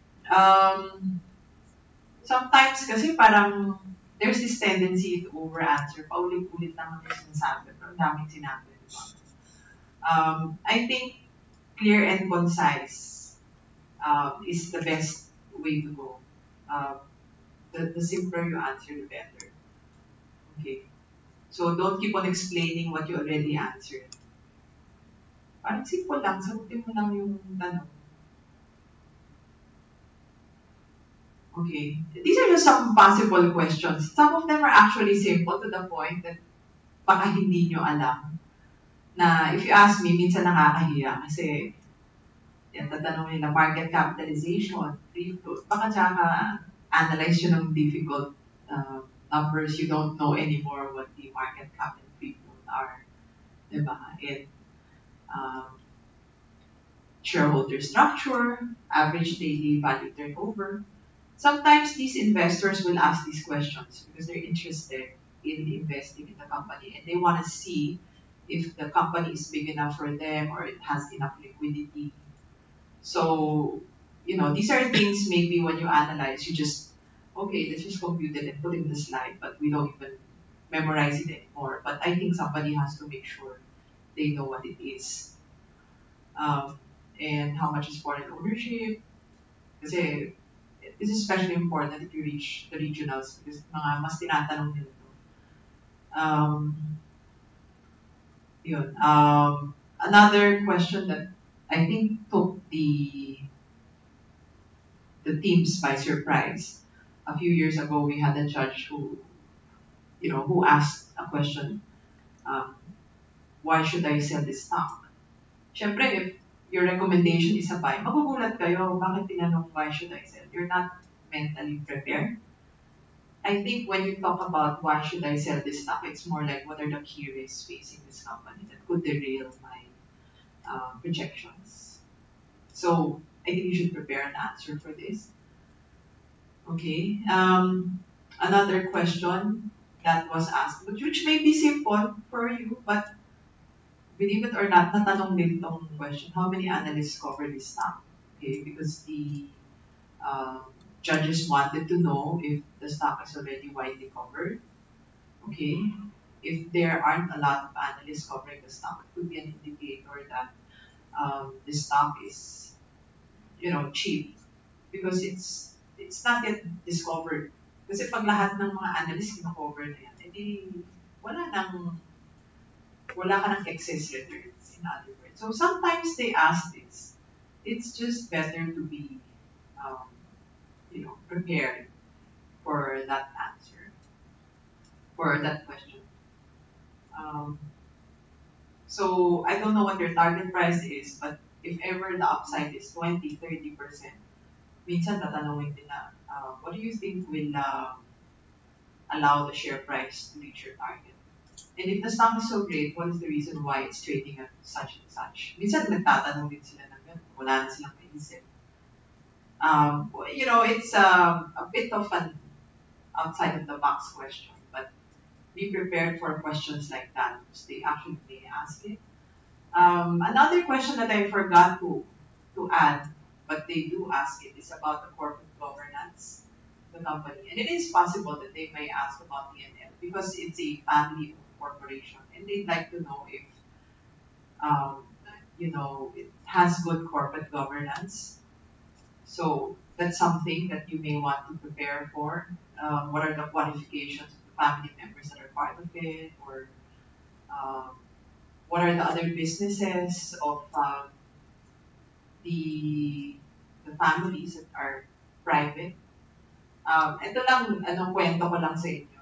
Speaker 8: Sometimes kasi parang there's this tendency to over-answer. Paulit-ulit naman yung sinasabi. Pero ang daming sinabi. I think clear and concise is the best way to go. The simpler you answer, the better. Okay. So don't keep on explaining what you already answered. Parang simple lang. Sagutin mo lang yung tanong. Okay. These are just some possible questions. Some of them are actually simple to the point that baka hindi nyo alam. Na if you ask me, minsan nakakahiya kasi yan, tatanong nila market capitalization, free float. Baka tsaka analyze yun ng difficult numbers. You don't know anymore what the market cap and free float are. Diba? And shareholder structure, average daily value turnover. Sometimes these investors will ask these questions because they're interested in investing in the company and they want to see if the company is big enough for them or it has enough liquidity. So, these are things maybe when you analyze, you just, okay, let's just compute it and put it in the slide, but we don't even memorize it anymore. But I think somebody has to make sure they know what it is. And how much is foreign ownership. Kasi this is especially important if you reach the regionals because mga mas tinatanong nila to. Another question that I think took the teams by surprise. A few years ago, we had a judge who asked a question, why should I sell this stock? Siyempre, if your recommendation is a buy, magugulat kayo, bakit tinanong why should I sell? You're not mentally prepared. I think when you talk about why should I sell this stock, it's more like what are the key risks facing this company that could derail my projections. So I think you should prepare an answer for this. Okay. Another question that was asked, which may be simple for you, but believe it or not, natanong din itong question, how many analysts cover this stock? Okay, because the judges wanted to know if the stock is already widely covered. Okay, if there aren't a lot of analysts covering the stock, it could be an indicator that the stock is, cheap because it's not yet discovered. Kasi pag lahat ng mga analysts kino-cover na yan, edi wala ka ng excess returns, in other words. So sometimes they ask this. It's just better to be, prepared for that answer, for that question. So I don't know what your target price is, but if ever the upside is 20, 30%, minsan tatanungin nila, what do you think will allow the share price to reach your target? And if the stock is so great, what is the reason why it's trading at such and such? Minsan nagtatanong din sila ng ganun. Wala na silang maisip. It's a bit of an outside of the box question, but be prepared for questions like that because they actually may ask it. Another question that I forgot to add, but they do ask it, is about the corporate governance of the company. And it is possible that they may ask about P&L because it's a family corporation and they'd like to know if it has good corporate governance. So that's something that you may want to prepare for. What are the qualifications of the family members that are part of it, or what are the other businesses of the families that are private. Ito lang, kwento ko lang sa inyo.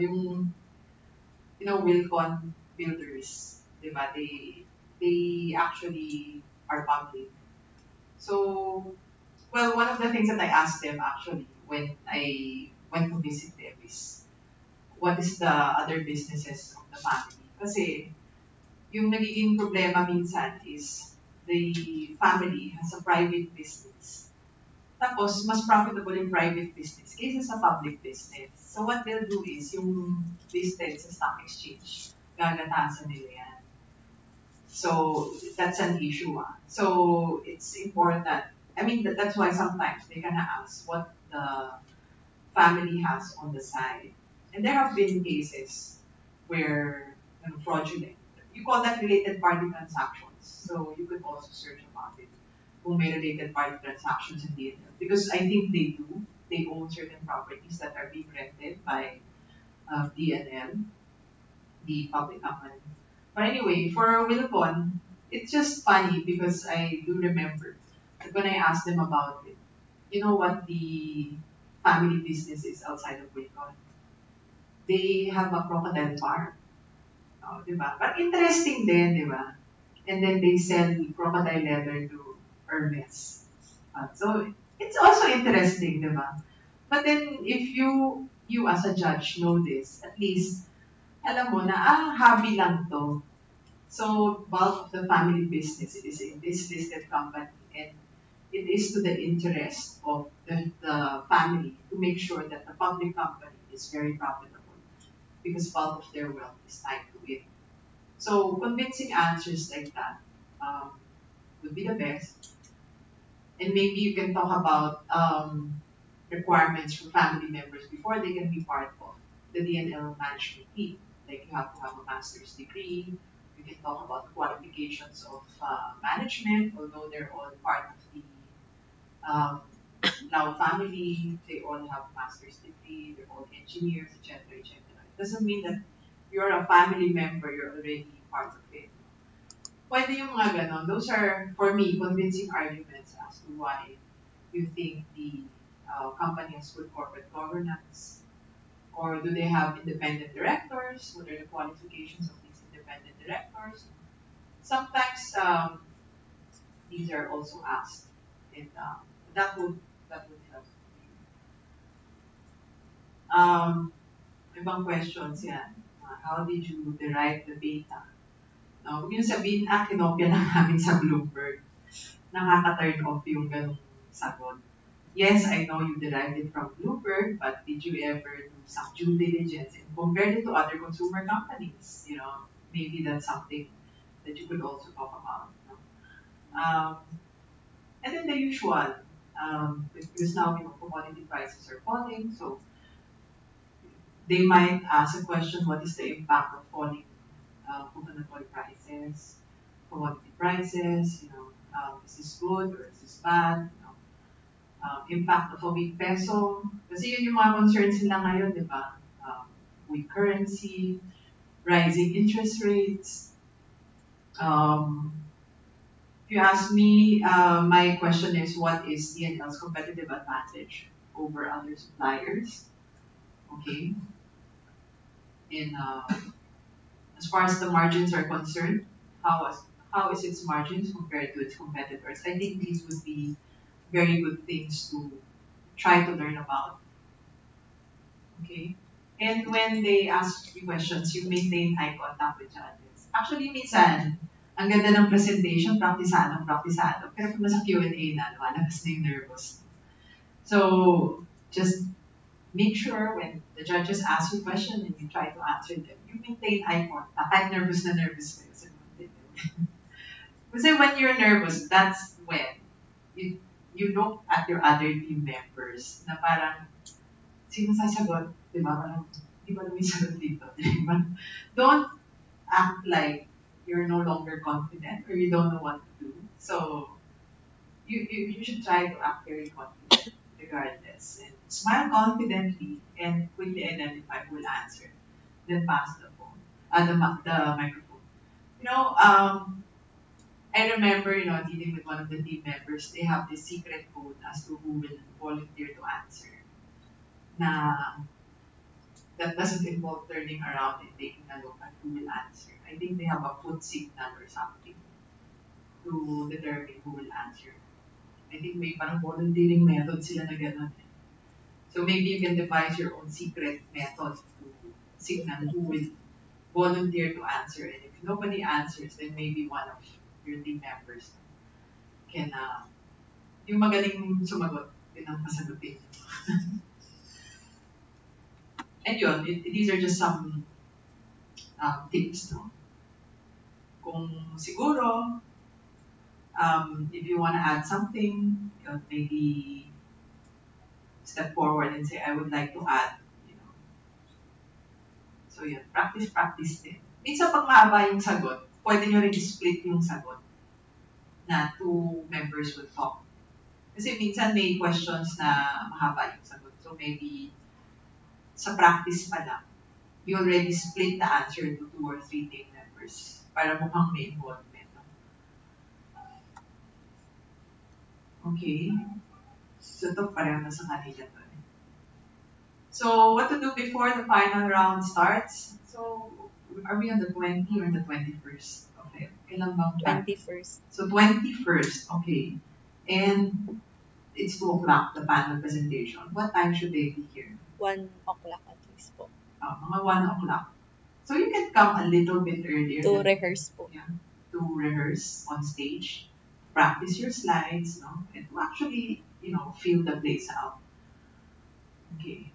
Speaker 8: Yung Wilcon Builders, diba? They actually are public. So, well, one of the things that I asked them actually when I went to visit them is, what is the other businesses of the family? Kasi, yung nagiging problema minsan is the family has a private business. Tapos, mas profitable yung private business kaysa sa public business. So what they'll do is, yung listed sa stock exchange, gagatasan nila yan. So that's an issue. So it's important. I mean, that's why sometimes they kind of ask what the family has on the side. And there have been cases where fraudulent. You call that related party transactions. So you could also search about it. Who may related party transactions in DNL. Because I think they do. They own certain properties that are being rented by DNL, the public company. But anyway, for Wilcon, it's just funny because I do remember that when I asked them about it, you know what the family business is outside of Wilcon? They have a crocodile farm. Oh, diba? But interesting din, diba? And then they sell crocodile leather to Hermes. So it's also interesting, diba? But then if you as a judge know this, at least alam mo na, hobby lang to. So bulk of the family business is in this listed company, and it is to the interest of the family to make sure that the public company is very profitable because bulk of their wealth is tied to it. So convincing answers like that would be the best. And maybe you can talk about requirements for family members before they can be part of the DNL management team. Like you have to have a master's degree. You can talk about the qualifications of management, although they're all part of the Lau family. They all have master's degree. They're all engineers, etc., etc. It doesn't mean that you're a family member, you're already part of it. Pwede yung mga ganon. Those are, for me, convincing arguments as to why you think the company has good corporate governance. Or do they have independent directors? What are the qualifications of these independent directors? Sometimes these are also asked, and that would help. Ibang questions yan. How did you derive the beta? Huwag yung sabihin, kinopya lang namin sa Bloomberg. Nakaka-turn off yung ganung sagot. Yes, I know you derived it from Bloomberg, but did you ever do some due diligence and compare it to other consumer companies? You know, maybe that's something that you could also talk about. You know? And then the usual, because now commodity prices are falling, so they might ask a question: what is the impact of falling coconut oil prices, commodity prices? You know, is this good or is this bad? You know, impact of a weak peso. Kasi yun yung mga concerns nila ngayon, di ba? Weak currency, rising interest rates. If you ask me, my question is, what is DNL's competitive advantage over other suppliers? Okay. And as far as the margins are concerned, how is its margins compared to its competitors? I think these would be very good things to try to learn about. Okay? And when they ask you questions, you maintain eye contact with judges. Actually, minsan, ang ganda ng presentation, praktisado. Pero kung nasa Q&A na, lumalabas na yung nervous. So, just make sure when the judges ask you a question and you try to answer them, you maintain eye contact. Kahit nervous na nervous kayo. Kasi when you're nervous, that's when you look at your other team members na parang, sino sasagot? Diba? Parang, di ba may sagot dito? Diba? Don't act like you're no longer confident or you don't know what to do. So, you should try to act very confident regardless. And smile confidently and quickly identify who will answer. Then pass the phone, the microphone. You know, I remember, you know, dealing with one of the team members, they have this secret code as to who will volunteer to answer. That doesn't involve turning around and taking a look at who will answer. I think they have a foot signal or something to determine who will answer. I think may parang volunteering method sila na ganun. So maybe you can devise your own secret method to signal who will volunteer to answer. And if nobody answers, then maybe one of your team members can, yung magaling sumagot, yun ang pasagutin. And yun, these are just some tips, no? Kung siguro, if you want to add something, maybe step forward and say, I would like to add, So yun, practice din. Minsan pag mahaba yung sagot, pwede nyo rin split yung sagot na two members will talk. Kasi minsan may questions na mahaba yung sagot. So maybe sa practice pa lang, you already split the answer to 2 or 3 team members para mukhang may involvement. Okay. So ito pareho na sa kanila to. So what to do before the final round starts? So are we on the 20 or the 21st? Okay. Kailan bang
Speaker 10: 21st.
Speaker 8: So 21st, okay. And it's 2 o'clock, the panel presentation. What time should they be here?
Speaker 10: 1 o'clock at least po.
Speaker 8: Mga 1 o'clock. So you can come a little bit earlier.
Speaker 10: To rehearse po.
Speaker 8: Yeah, to rehearse on stage. Practice your slides, no? And to actually, feel the place out. Okay.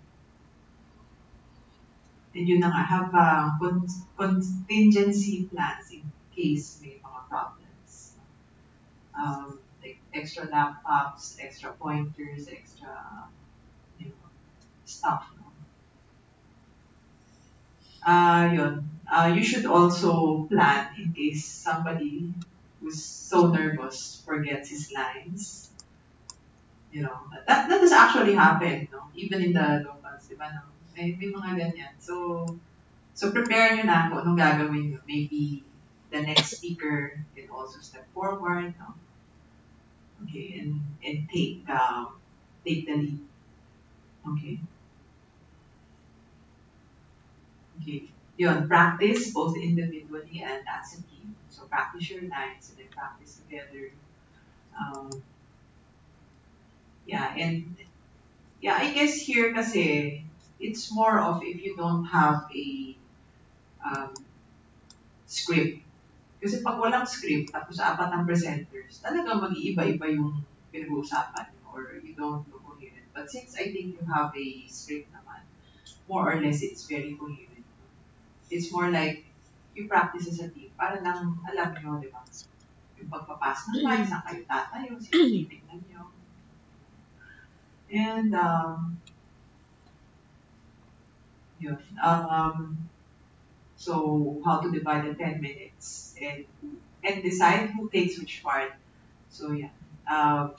Speaker 8: And yun na nga, have contingency plans in case may mga problems. Like extra laptops, extra pointers, extra, stuff. No? You should also plan in case somebody who's so nervous forgets his lines. That does actually happen, no? Even in the locals, di ba? No? May mga ganyan. So prepare nyo na kung anong gagawin nyo. Maybe the next speaker can also step forward, no? Okay, and take the lead. Okay. Okay. Yun, practice both individually and as a team. So practice your lines and then practice together. I guess here kasi it's more of if you don't have a script. Kasi pag walang script, tapos 4 ng presenters, talagang mag-iiba-iba yung pinag-uusapan or you don't look coherent. But since I think you have a script naman, more or less it's very coherent. It's more like you practice as a team para lang alam nyo, di ba? Yung pagpapas ng mic, saan kayo tatayo, sinitignan nyo. And, so how to divide the 10 minutes and decide who takes which part. So ang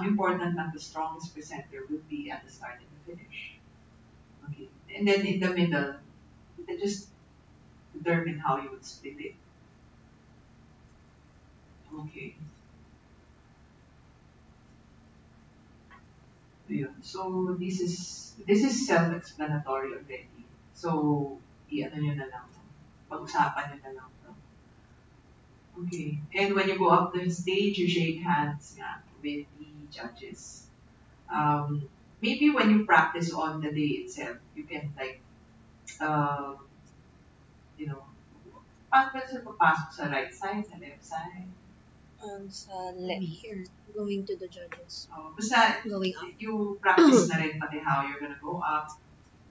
Speaker 8: important na the strongest presenter will be at the start and the finish. Okay, and then in the middle, you can just determine how you would split it. Okay. So this is self-explanatory already. So i-ano nyo na lang. Pag-usapan nyo na lang. Okay. And when you go up the stage, you shake hands with the judges. Maybe when you practice on the day itself, you can paano ba sila papasok sa right side, sa left side?
Speaker 10: Sa left. Here, going to the judges.
Speaker 8: Basta
Speaker 10: going up.
Speaker 8: You practice na rin pati how you're gonna go up.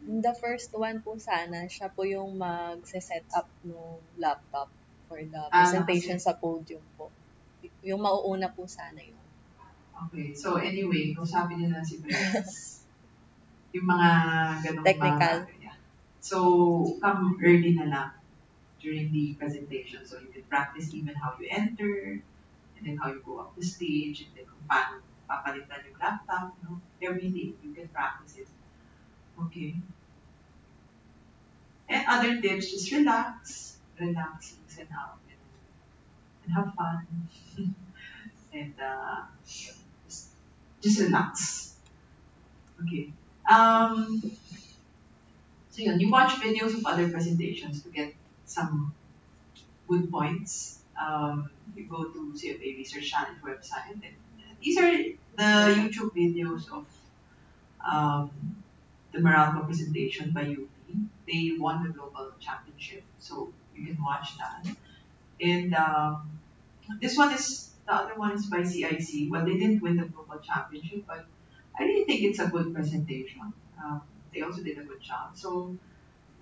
Speaker 10: The first one po sana, siya po yung mag-set up ng laptop for the presentation sa podium po. Yung mauuna po sana yun.
Speaker 8: Okay, so anyway, kung sabi niya na si Prince, yung mga ganong
Speaker 10: technical.
Speaker 8: So, come early na lang during the presentation. So you can practice even how you enter, and then how you go up the stage, and then kung paano papalitan yung laptop, everything, you can practice it. Okay. And other tips, just relax, listen out, and have fun. And just relax. Okay. So you watch videos of other presentations to get some good points. You go to CFA Research Channel website, and these are the YouTube videos of the Meralco presentation by UP. They won the global championship, so you can watch that. And this one is The other one is by CIC. Well, they didn't win the global championship, but I really think it's a good presentation. They also did a good job. So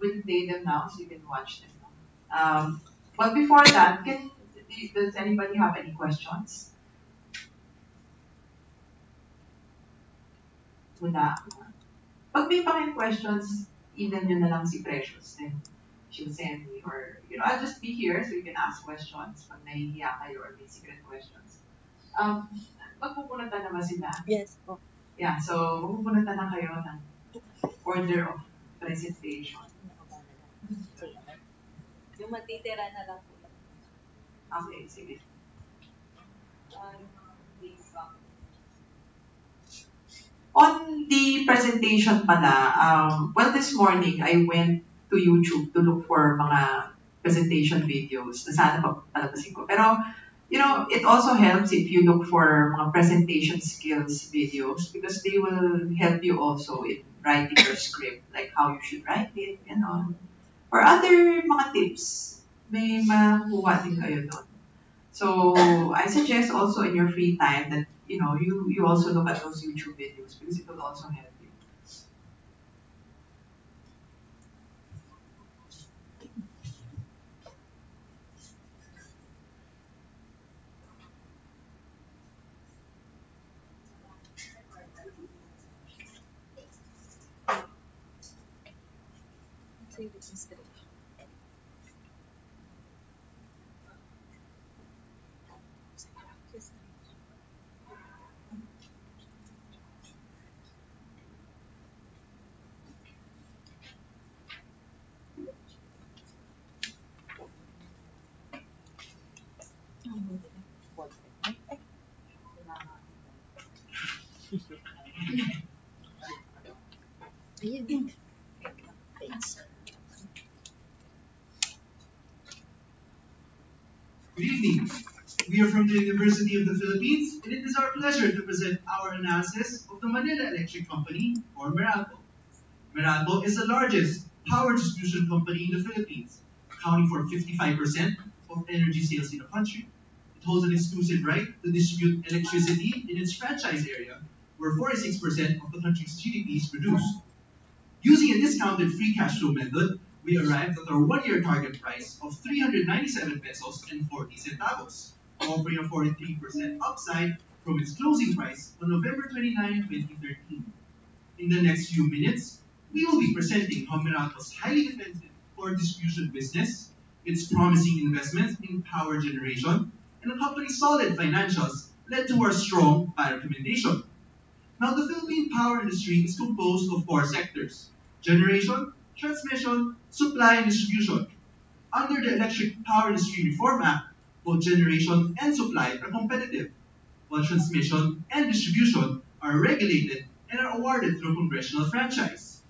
Speaker 8: we'll play them now so you can watch them. But before that, does anybody have any questions? Wala. Pag may pa kayong questions, email nyo na lang si Precious. Then she'll send me, or, I'll just be here so you can ask questions pag nahihiya kayo or may secret questions. Magpupunatan naman sila.
Speaker 10: Yes po.
Speaker 8: Yeah, so magpupunatan na kayo ng order of presentation.
Speaker 10: Yung matitira na lang po.
Speaker 8: Okay, sige. On the presentation pala, well, this morning, I went to YouTube to look for mga presentation videos na sana palabasin ko. Pero, it also helps if you look for mga presentation skills videos because they will help you also in writing your script, like how you should write it, or other mga tips. May makuha din kayo doon. So, I suggest also in your free time that, you also look at those YouTube videos because it will also help you.
Speaker 11: Good evening. We are from the University of the Philippines, and it is our pleasure to present our analysis of the Manila Electric Company, or Meralco. Meralco is the largest power distribution company in the Philippines, accounting for 55% of energy sales in the country. It holds an exclusive right to distribute electricity in its franchise area, where 46% of the country's GDP is produced. Using a discounted free cash flow method, we arrived at our one-year target price of 397 pesos and 40 centavos, offering a 43% upside from its closing price on November 29, 2013. In the next few minutes, we will be presenting how Meralco's highly defensive power distribution business, its promising investments in power generation, and the company's solid financials led to our strong buy recommendation. Now, the Philippine power industry is composed of 4 sectors: generation, transmission, supply, and distribution. Under the Electric Power Industry Reform Act, both generation and supply are competitive, while transmission and distribution are regulated and are awarded through congressional franchise.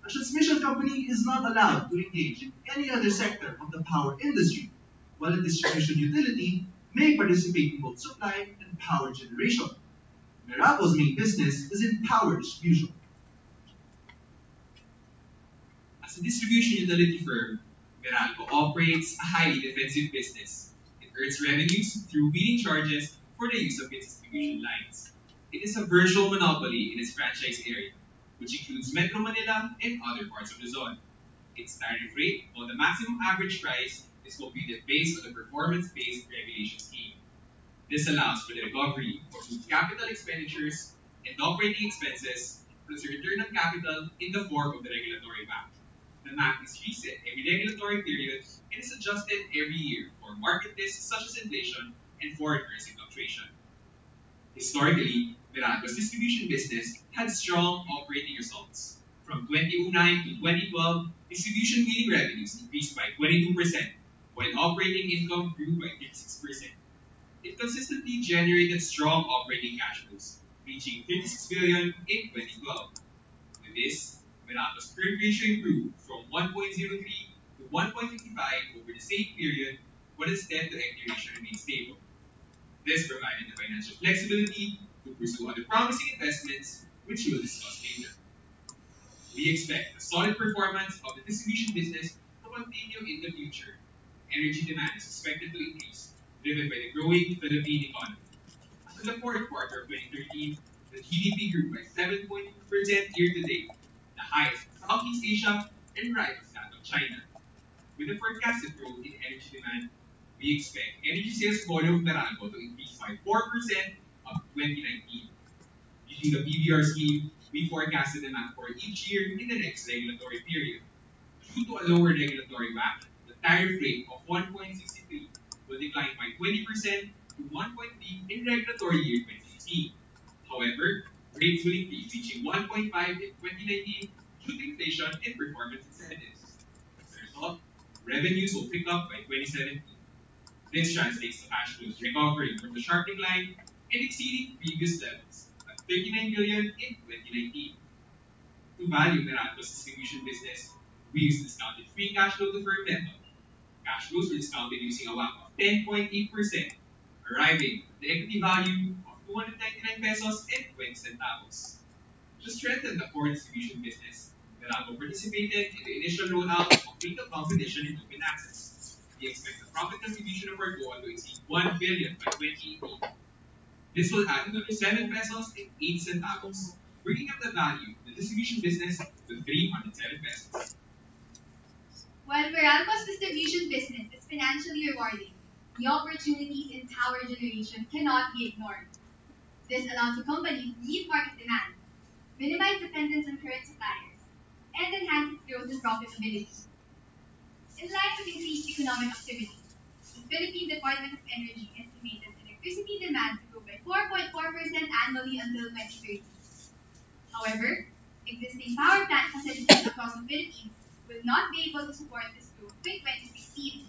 Speaker 11: A transmission company is not allowed to engage in any other sector of the power industry, while a distribution utility may participate in both supply and power generation. Meralco's main business is in power distribution.
Speaker 12: As a distribution utility firm, Meralco operates a highly defensive business. It earns revenues through bidding charges for the use of its distribution lines. It is a virtual monopoly in its franchise area, which includes Metro Manila and other parts of Luzon. Its tariff rate, or the maximum average price, is computed based on the performance-based regulation scheme. This allows for the recovery of both capital expenditures and operating expenses, plus a return on capital in the form of the regulatory MAP. The MAP is reset every regulatory period and is adjusted every year for market risks such as inflation and foreign currency fluctuation. Historically, Meralco's distribution business had strong operating results. From 2009 to 2012, distribution billing revenues increased by 22%, while operating income grew by 36%. It consistently generated strong operating cash flows, reaching 36 billion in 2012. With this, Meralco's current ratio improved from 1.03 to 1.55 over the same period, while its debt-to-equity ratio remained stable. This provided the financial flexibility to pursue other promising investments, which we will discuss later. We expect the solid performance of the distribution business to continue in the future. Energy demand is expected to increase, driven by the growing Philippine economy. As in the fourth quarter of 2013, the GDP grew by 7.2% year to date, the highest in Southeast Asia and rivals that of China. With the forecasted growth in energy demand, we expect energy sales volume of Meralco to increase by 4% up to 2019. Using the PBR scheme, we forecasted demand for each year in the next regulatory period. Due to a lower regulatory WACC, the tariff rate of 1.63 will decline by 20% to 1.3 in regulatory year 2018. However, rates will increase, reaching 1.5 in 2019 due to inflation and performance incentives. As a result, revenues will pick up by 2017. This translates to cash flows recovering from the sharp decline and exceeding previous levels at 39 billion in 2019. To value Meralco's distribution business, we use discounted free cash flow to firm method. Cash flows were discounted using a WACC of 10.8%, arriving at the equity value of 299 pesos and 20 centavos. To strengthen the core distribution business, Meralco participated in the initial rollout of retail competition in open access. We expect the profit contribution of our goal to exceed 1 billion by 2018. This will add another 7 pesos and 8 centavos, bringing up the value of the distribution business to 307 pesos.
Speaker 13: While Meralco's distribution business is financially rewarding, the opportunities in power generation cannot be ignored. This allows the company to meet market demand, minimize dependence on current suppliers, and enhance its growth and profitability. In light of increased economic activity, the Philippine Department of Energy estimated electricity demand to grow by 4.4% annually until 2030. However, existing power plant facilities across the Philippines will not be able to support this growth by 2016.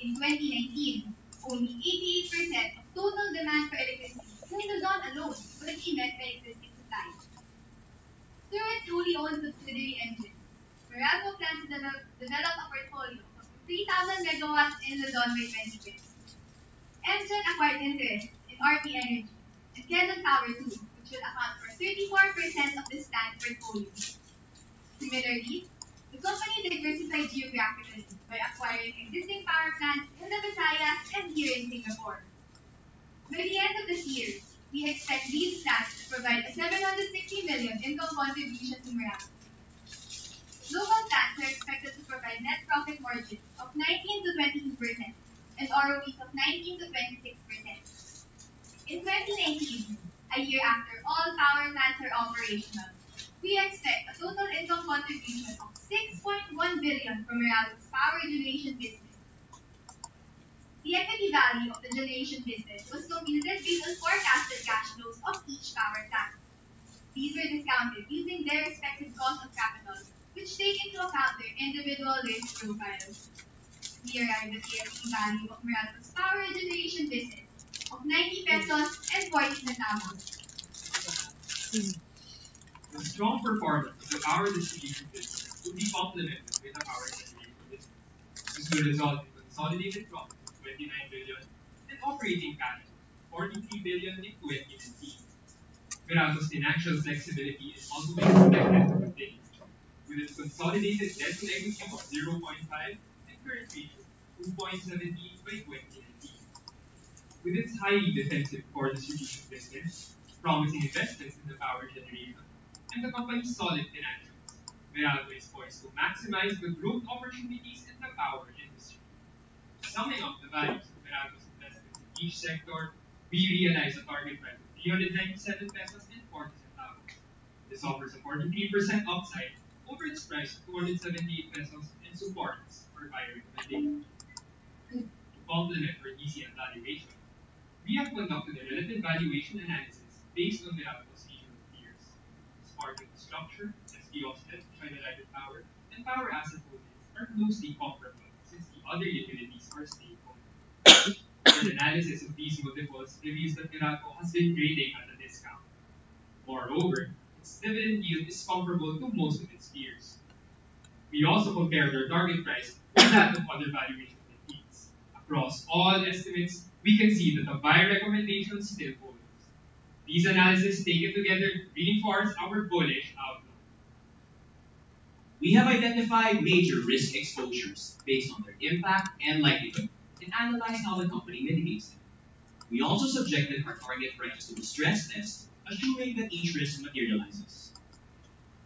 Speaker 13: In 2019, only 88% of total demand for electricity in Luzon alone will be met by existing supply. Through its wholly owned subsidiary Engine, Meralco plans to develop a portfolio of 3,000 megawatts in Luzon by 2020. Engine acquired interest in RP Energy and Quezon Power 2, which will account for 34% of this planned portfolio. Similarly, the company diversified geographically by acquiring existing power plants in the Visayas and here in Singapore. By the end of this year, we expect these plants to provide a 760 million income contribution to Meralco. Local plants are expected to provide net profit margins of 19 to 22% and ROEs of 19 to 26%. In 2019, a year after all power plants are operational, we expect a total income contribution of 6.1 billion from Meralco's power generation business. The equity value of the generation business was computed based on forecasted cash flows of each power plant. These were discounted using their respective cost of capital, which take into account their individual risk profiles. We arrived at the equity value of Meralco's power generation business of 90 pesos and 40 centavos.
Speaker 12: The strong performance of the power distribution business will be complemented with the power generation business. This will result in consolidated profit of 29 billion and operating cash flow of 43 billion in 2019. Meralco's financial flexibility is also expected to continue, with its consolidated debt to equity of 0.5 and current ratio of 2.17 by 2019. With its highly defensive core distribution business, promising investments in the power generation, and the company's solid financials, Meralco is poised to maximize the growth opportunities in the power industry. Summing up the values of Meralco's investments in each sector, we realize a target price of 397 pesos and 40 centavos. This offers a 43% upside over its price of 278 pesos and supports our buyer recommendation. To complement our DCF valuation, we have conducted a relative valuation analysis based on Meralco's regional peers. As part of the structure, SB Offset, China Light and Power, and Power Asset Holdings are closely comparable since the other utilities are state-owned. An analysis of these multiples reveals that Meralco has been trading at a discount. Moreover, its dividend yield is comparable to most of its peers. We also compared our target price with that of other valuation techniques. Across all estimates, we can see that the buyer recommendation still holds. These analyses taken together reinforce our bullish outlook.
Speaker 14: We have identified major risk exposures based on their impact and likelihood.
Speaker 12: and analyzed how the company mitigates them. We also subjected our target prices to a stress test, assuming that each risk materializes.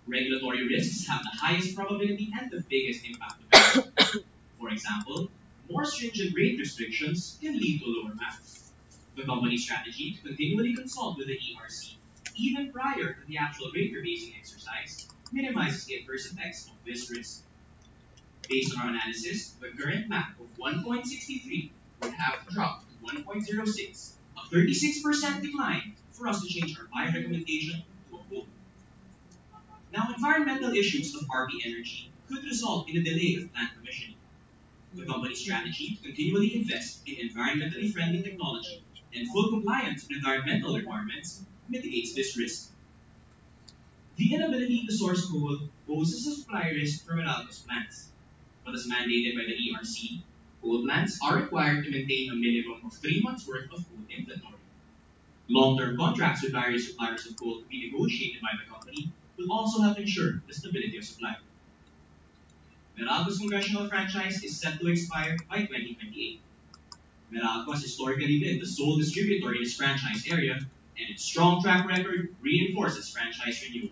Speaker 12: Regulatory risks have the highest probability and the biggest impact to management. For example, more stringent rate restrictions can lead to lower MAF. The company's strategy to continually consult with the ERC, even prior to the actual rate rebasing exercise, minimizes the adverse effects of this risk. Based on our analysis, the current MAP of 1.63 would have to drop to 1.06, a 36% decline for us to change our buy recommendation to a hold. Now, environmental issues of RP Energy could result in a delay of plant commissioning. The company's strategy to continually invest in environmentally friendly technology and full compliance with environmental requirements mitigates this risk. The inability to source coal poses a supply risk for Meralco's plants. But as mandated by the ERC, coal plants are required to maintain a minimum of 3 months' worth of coal inventory. Long-term contracts with various suppliers of coal to be negotiated by the company will also help ensure the stability of supply. Meralco's congressional franchise is set to expire by 2028. Meralco has historically been the sole distributor in its franchise area, and its strong track record reinforces franchise renewal.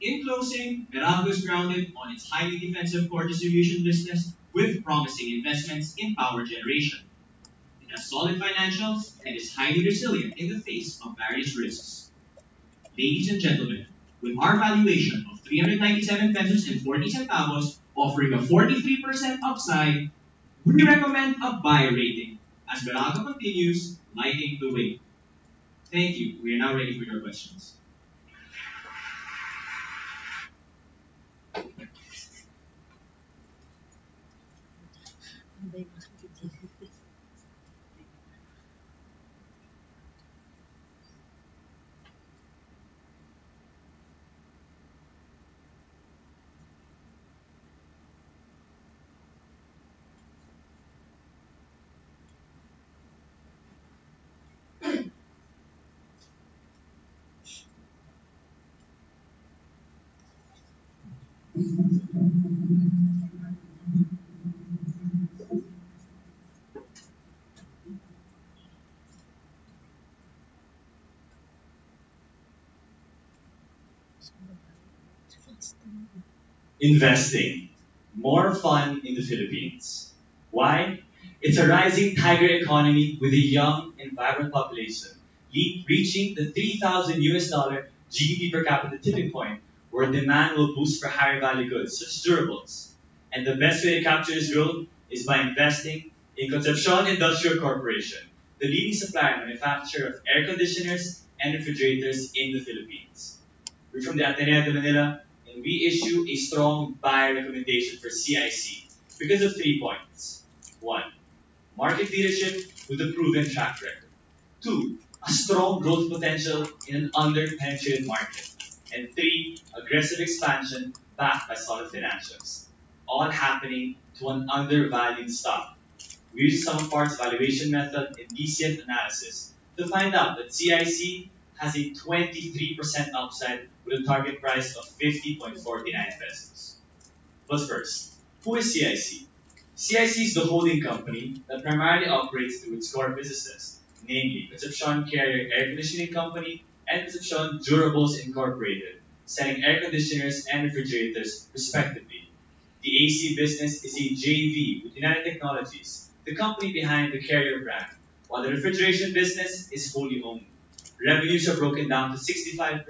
Speaker 12: In closing, Meralco is grounded on its highly defensive core distribution business with promising investments in power generation. It has solid financials and is highly resilient in the face of various risks. Ladies and gentlemen, with our valuation of 397 pesos and 40 centavos offering a 43% upside, we recommend a buy rating as Meralco continues lighting the way. Thank you. We are now ready for your questions.
Speaker 14: Investing. More fun in the Philippines. Why? It's a rising tiger economy with a young and vibrant population, reaching the 3,000 US dollar GDP per capita tipping point, where demand will boost for higher value goods such as durables. And the best way to capture this growth is by investing in Concepcion Industrial Corporation, the leading supplier and manufacturer of air conditioners and refrigerators in the Philippines. We're from the Ateneo de Manila, and we issue a strong buy recommendation for CIC because of 3 points. 1. Market leadership with a proven track record. 2. A strong growth potential in an under-penetrated market. And 3. Aggressive expansion backed by solid financials. All happening to an undervalued stock. We use sum of parts valuation method and DCF analysis to find out that CIC has a 23% upside with a target price of 50.49 pesos. But first, who is CIC? CIC is the holding company that primarily operates through its core businesses, namely Concepcion Carrier Air Conditioning Company and Concepcion Durables Incorporated, selling air conditioners and refrigerators respectively. The AC business is a JV with United Technologies, the company behind the Carrier brand, while the refrigeration business is wholly owned. Revenues are broken down to 65%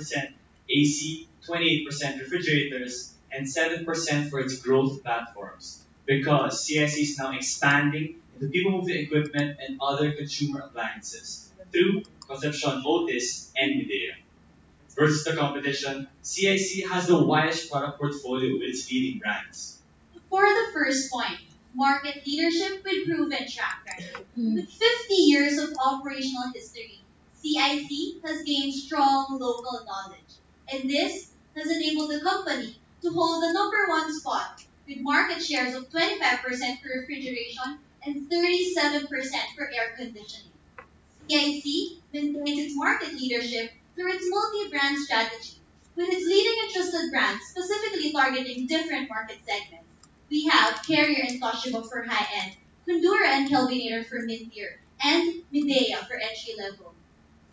Speaker 14: AC, 28% refrigerators, and 7% for its growth platforms, because CIC is now expanding into people moving equipment and other consumer appliances through Concepcion Otis and Midea. Versus the competition, CIC has the widest product portfolio with its leading brands.
Speaker 13: For the first point, market leadership with proven track record. With 50 years of operational history, CIC has gained strong local knowledge, and this has enabled the company to hold the #1 spot with market shares of 25% for refrigeration and 37% for air conditioning. CIC maintains its market leadership through its multi-brand strategy, with its leading and trusted brands specifically targeting different market segments. We have Carrier and Toshiba for high-end,
Speaker 15: Condura and Kelvinator for mid-tier, and Midea for entry level.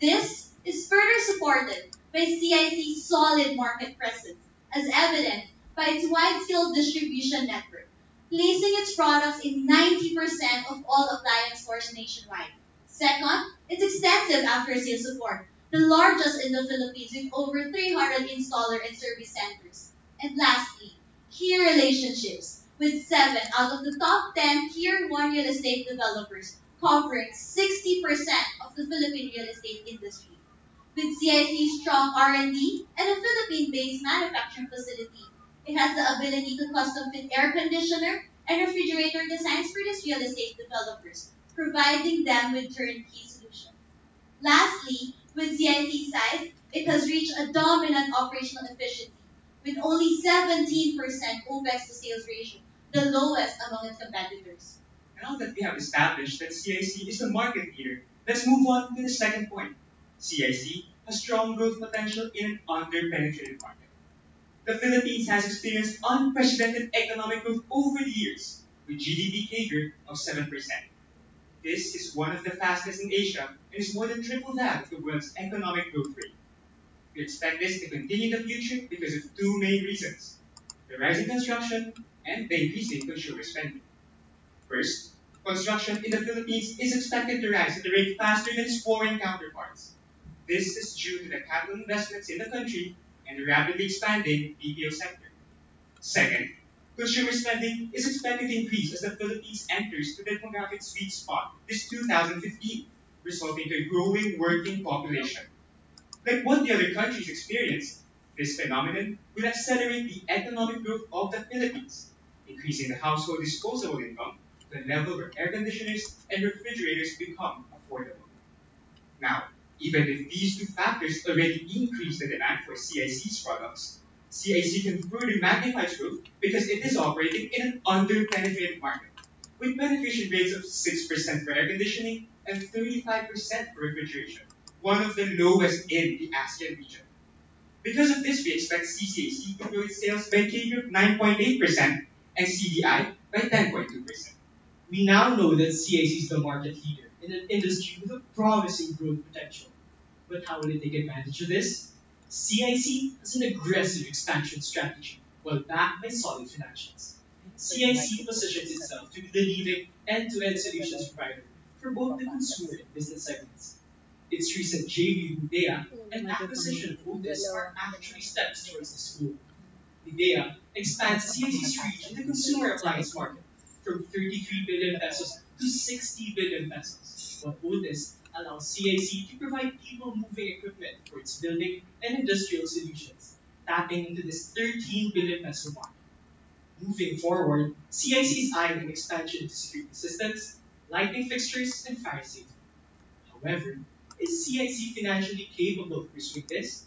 Speaker 15: This is further supported by CIC's solid market presence, as evident by its wide-scale distribution network, placing its products in 90% of all appliance stores nationwide. Second, its extensive after-sales support, the largest in the Philippines with over 300 installer and service centers. And lastly, key relationships with 7 out of the top 10 Tier 1 real estate developers, covering 60% of the Philippine real estate industry. With CIC's strong R&D and a Philippine-based manufacturing facility, it has the ability to custom fit air conditioner and refrigerator designs for these real estate developers, providing them with turnkey solutions. Lastly, with CIC's size, it has reached a dominant operational efficiency with only 17% OPEX to sales ratio, the lowest among its competitors.
Speaker 16: Now that we have established that CIC is the market leader, let's move on to the second point. CIC has strong growth potential in an under-penetrated market. The Philippines has experienced unprecedented economic growth over the years, with GDP CAGR of 7%. This is one of the fastest in Asia and is more than triple that of the world's economic growth rate. We expect this to continue in the future because of two main reasons: the rising construction and the increasing consumer spending. First, construction in the Philippines is expected to rise at a rate faster than its foreign counterparts. This is due to the capital investments in the country and the rapidly expanding BPO sector. Second, consumer spending is expected to increase as the Philippines enters the demographic sweet spot this 2015, resulting in a growing working population. Like what the other countries experienced, this phenomenon will accelerate the economic growth of the Philippines, increasing the household disposable income to a level where air conditioners and refrigerators become affordable. Now, even if these two factors already increase the demand for CIC's products, CIC can further magnify its growth because it is operating in an under-penetrated market, with penetration rates of 6% for air conditioning and 35% for refrigeration, one of the lowest in the ASEAN region. Because of this, we expect CCAC to grow its sales by a CAGR of 9.8% and CDI by 10.2%.
Speaker 17: We now know that CIC is the market leader in an industry with a promising growth potential. But how will it take advantage of this? CIC has an aggressive expansion strategy while backed by solid financials. CIC positions itself to be the leading end-to-end solutions provider for both the consumer and business segments. Its recent JV with Midea and acquisition of Otis are actually steps towards this goal. Midea expands CIC's reach in the consumer appliance market from 33 billion pesos to 60 billion pesos, while Otis allows CIC to provide people moving equipment for its building and industrial solutions, tapping into this 13 billion peso market. Moving forward, CIC is eyeing an expansion into security systems, lighting fixtures, and fire safety. However, is CIC financially capable of pursuing this?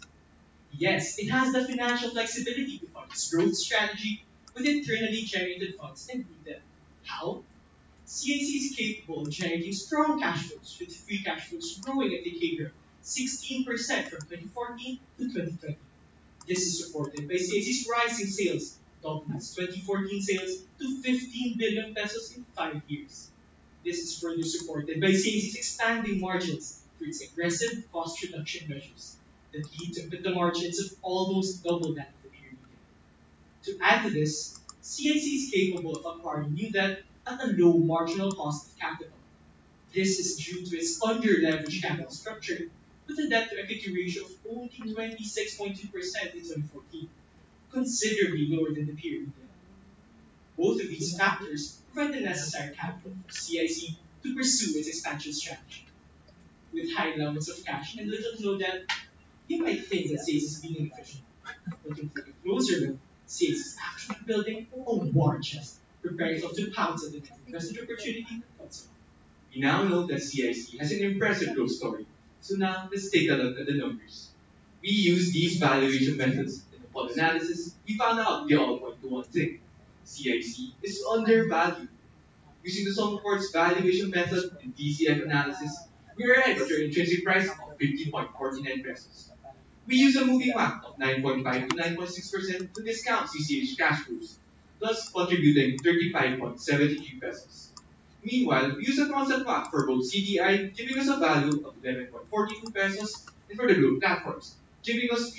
Speaker 17: Yes, it has the financial flexibility to fund its growth strategy with internally generated funds and need them. How? CIC is capable of generating strong cash flows, with free cash flows growing at a CAGR of 16% from 2014 to 2020. This is supported by CIC's rising sales, doubling its 2014 sales to 15 billion pesos in 5 years. This is further supported by CIC's expanding margins through its aggressive cost reduction measures that lead to EBITDA margins of almost double that of the peer median. To add to this, CIC is capable of acquiring new debt at a low marginal cost of capital. This is due to its under-leveraged capital structure, with a debt-to-equity ratio of only 26.2% in 2014, considerably lower than the peer median. Both of these factors provide the necessary capital for CIC to pursue its expansion strategy. With high levels of cash and little to no debt, you might think that CIC is being inefficient. But when taking a closer look, CIC is actually building a war chest, preparing itself to pounce at the next investment opportunity that comes along.
Speaker 12: We now know that CIC has an impressive growth story. So now let's take a look at the numbers. We use these valuation methods, and upon analysis, we found out they all point to one thing: CIC is undervalued. Using the sum of parts valuation method and DCF analysis, we arrive at your intrinsic price of 50.49 pesos. We use a moving WACC of 9.5 to 9.6% to discount CCH cash flows, thus contributing 35.73 pesos. Meanwhile, we use a constant map for both CDI, giving us a value of 11.42 pesos, and for the group platforms, giving us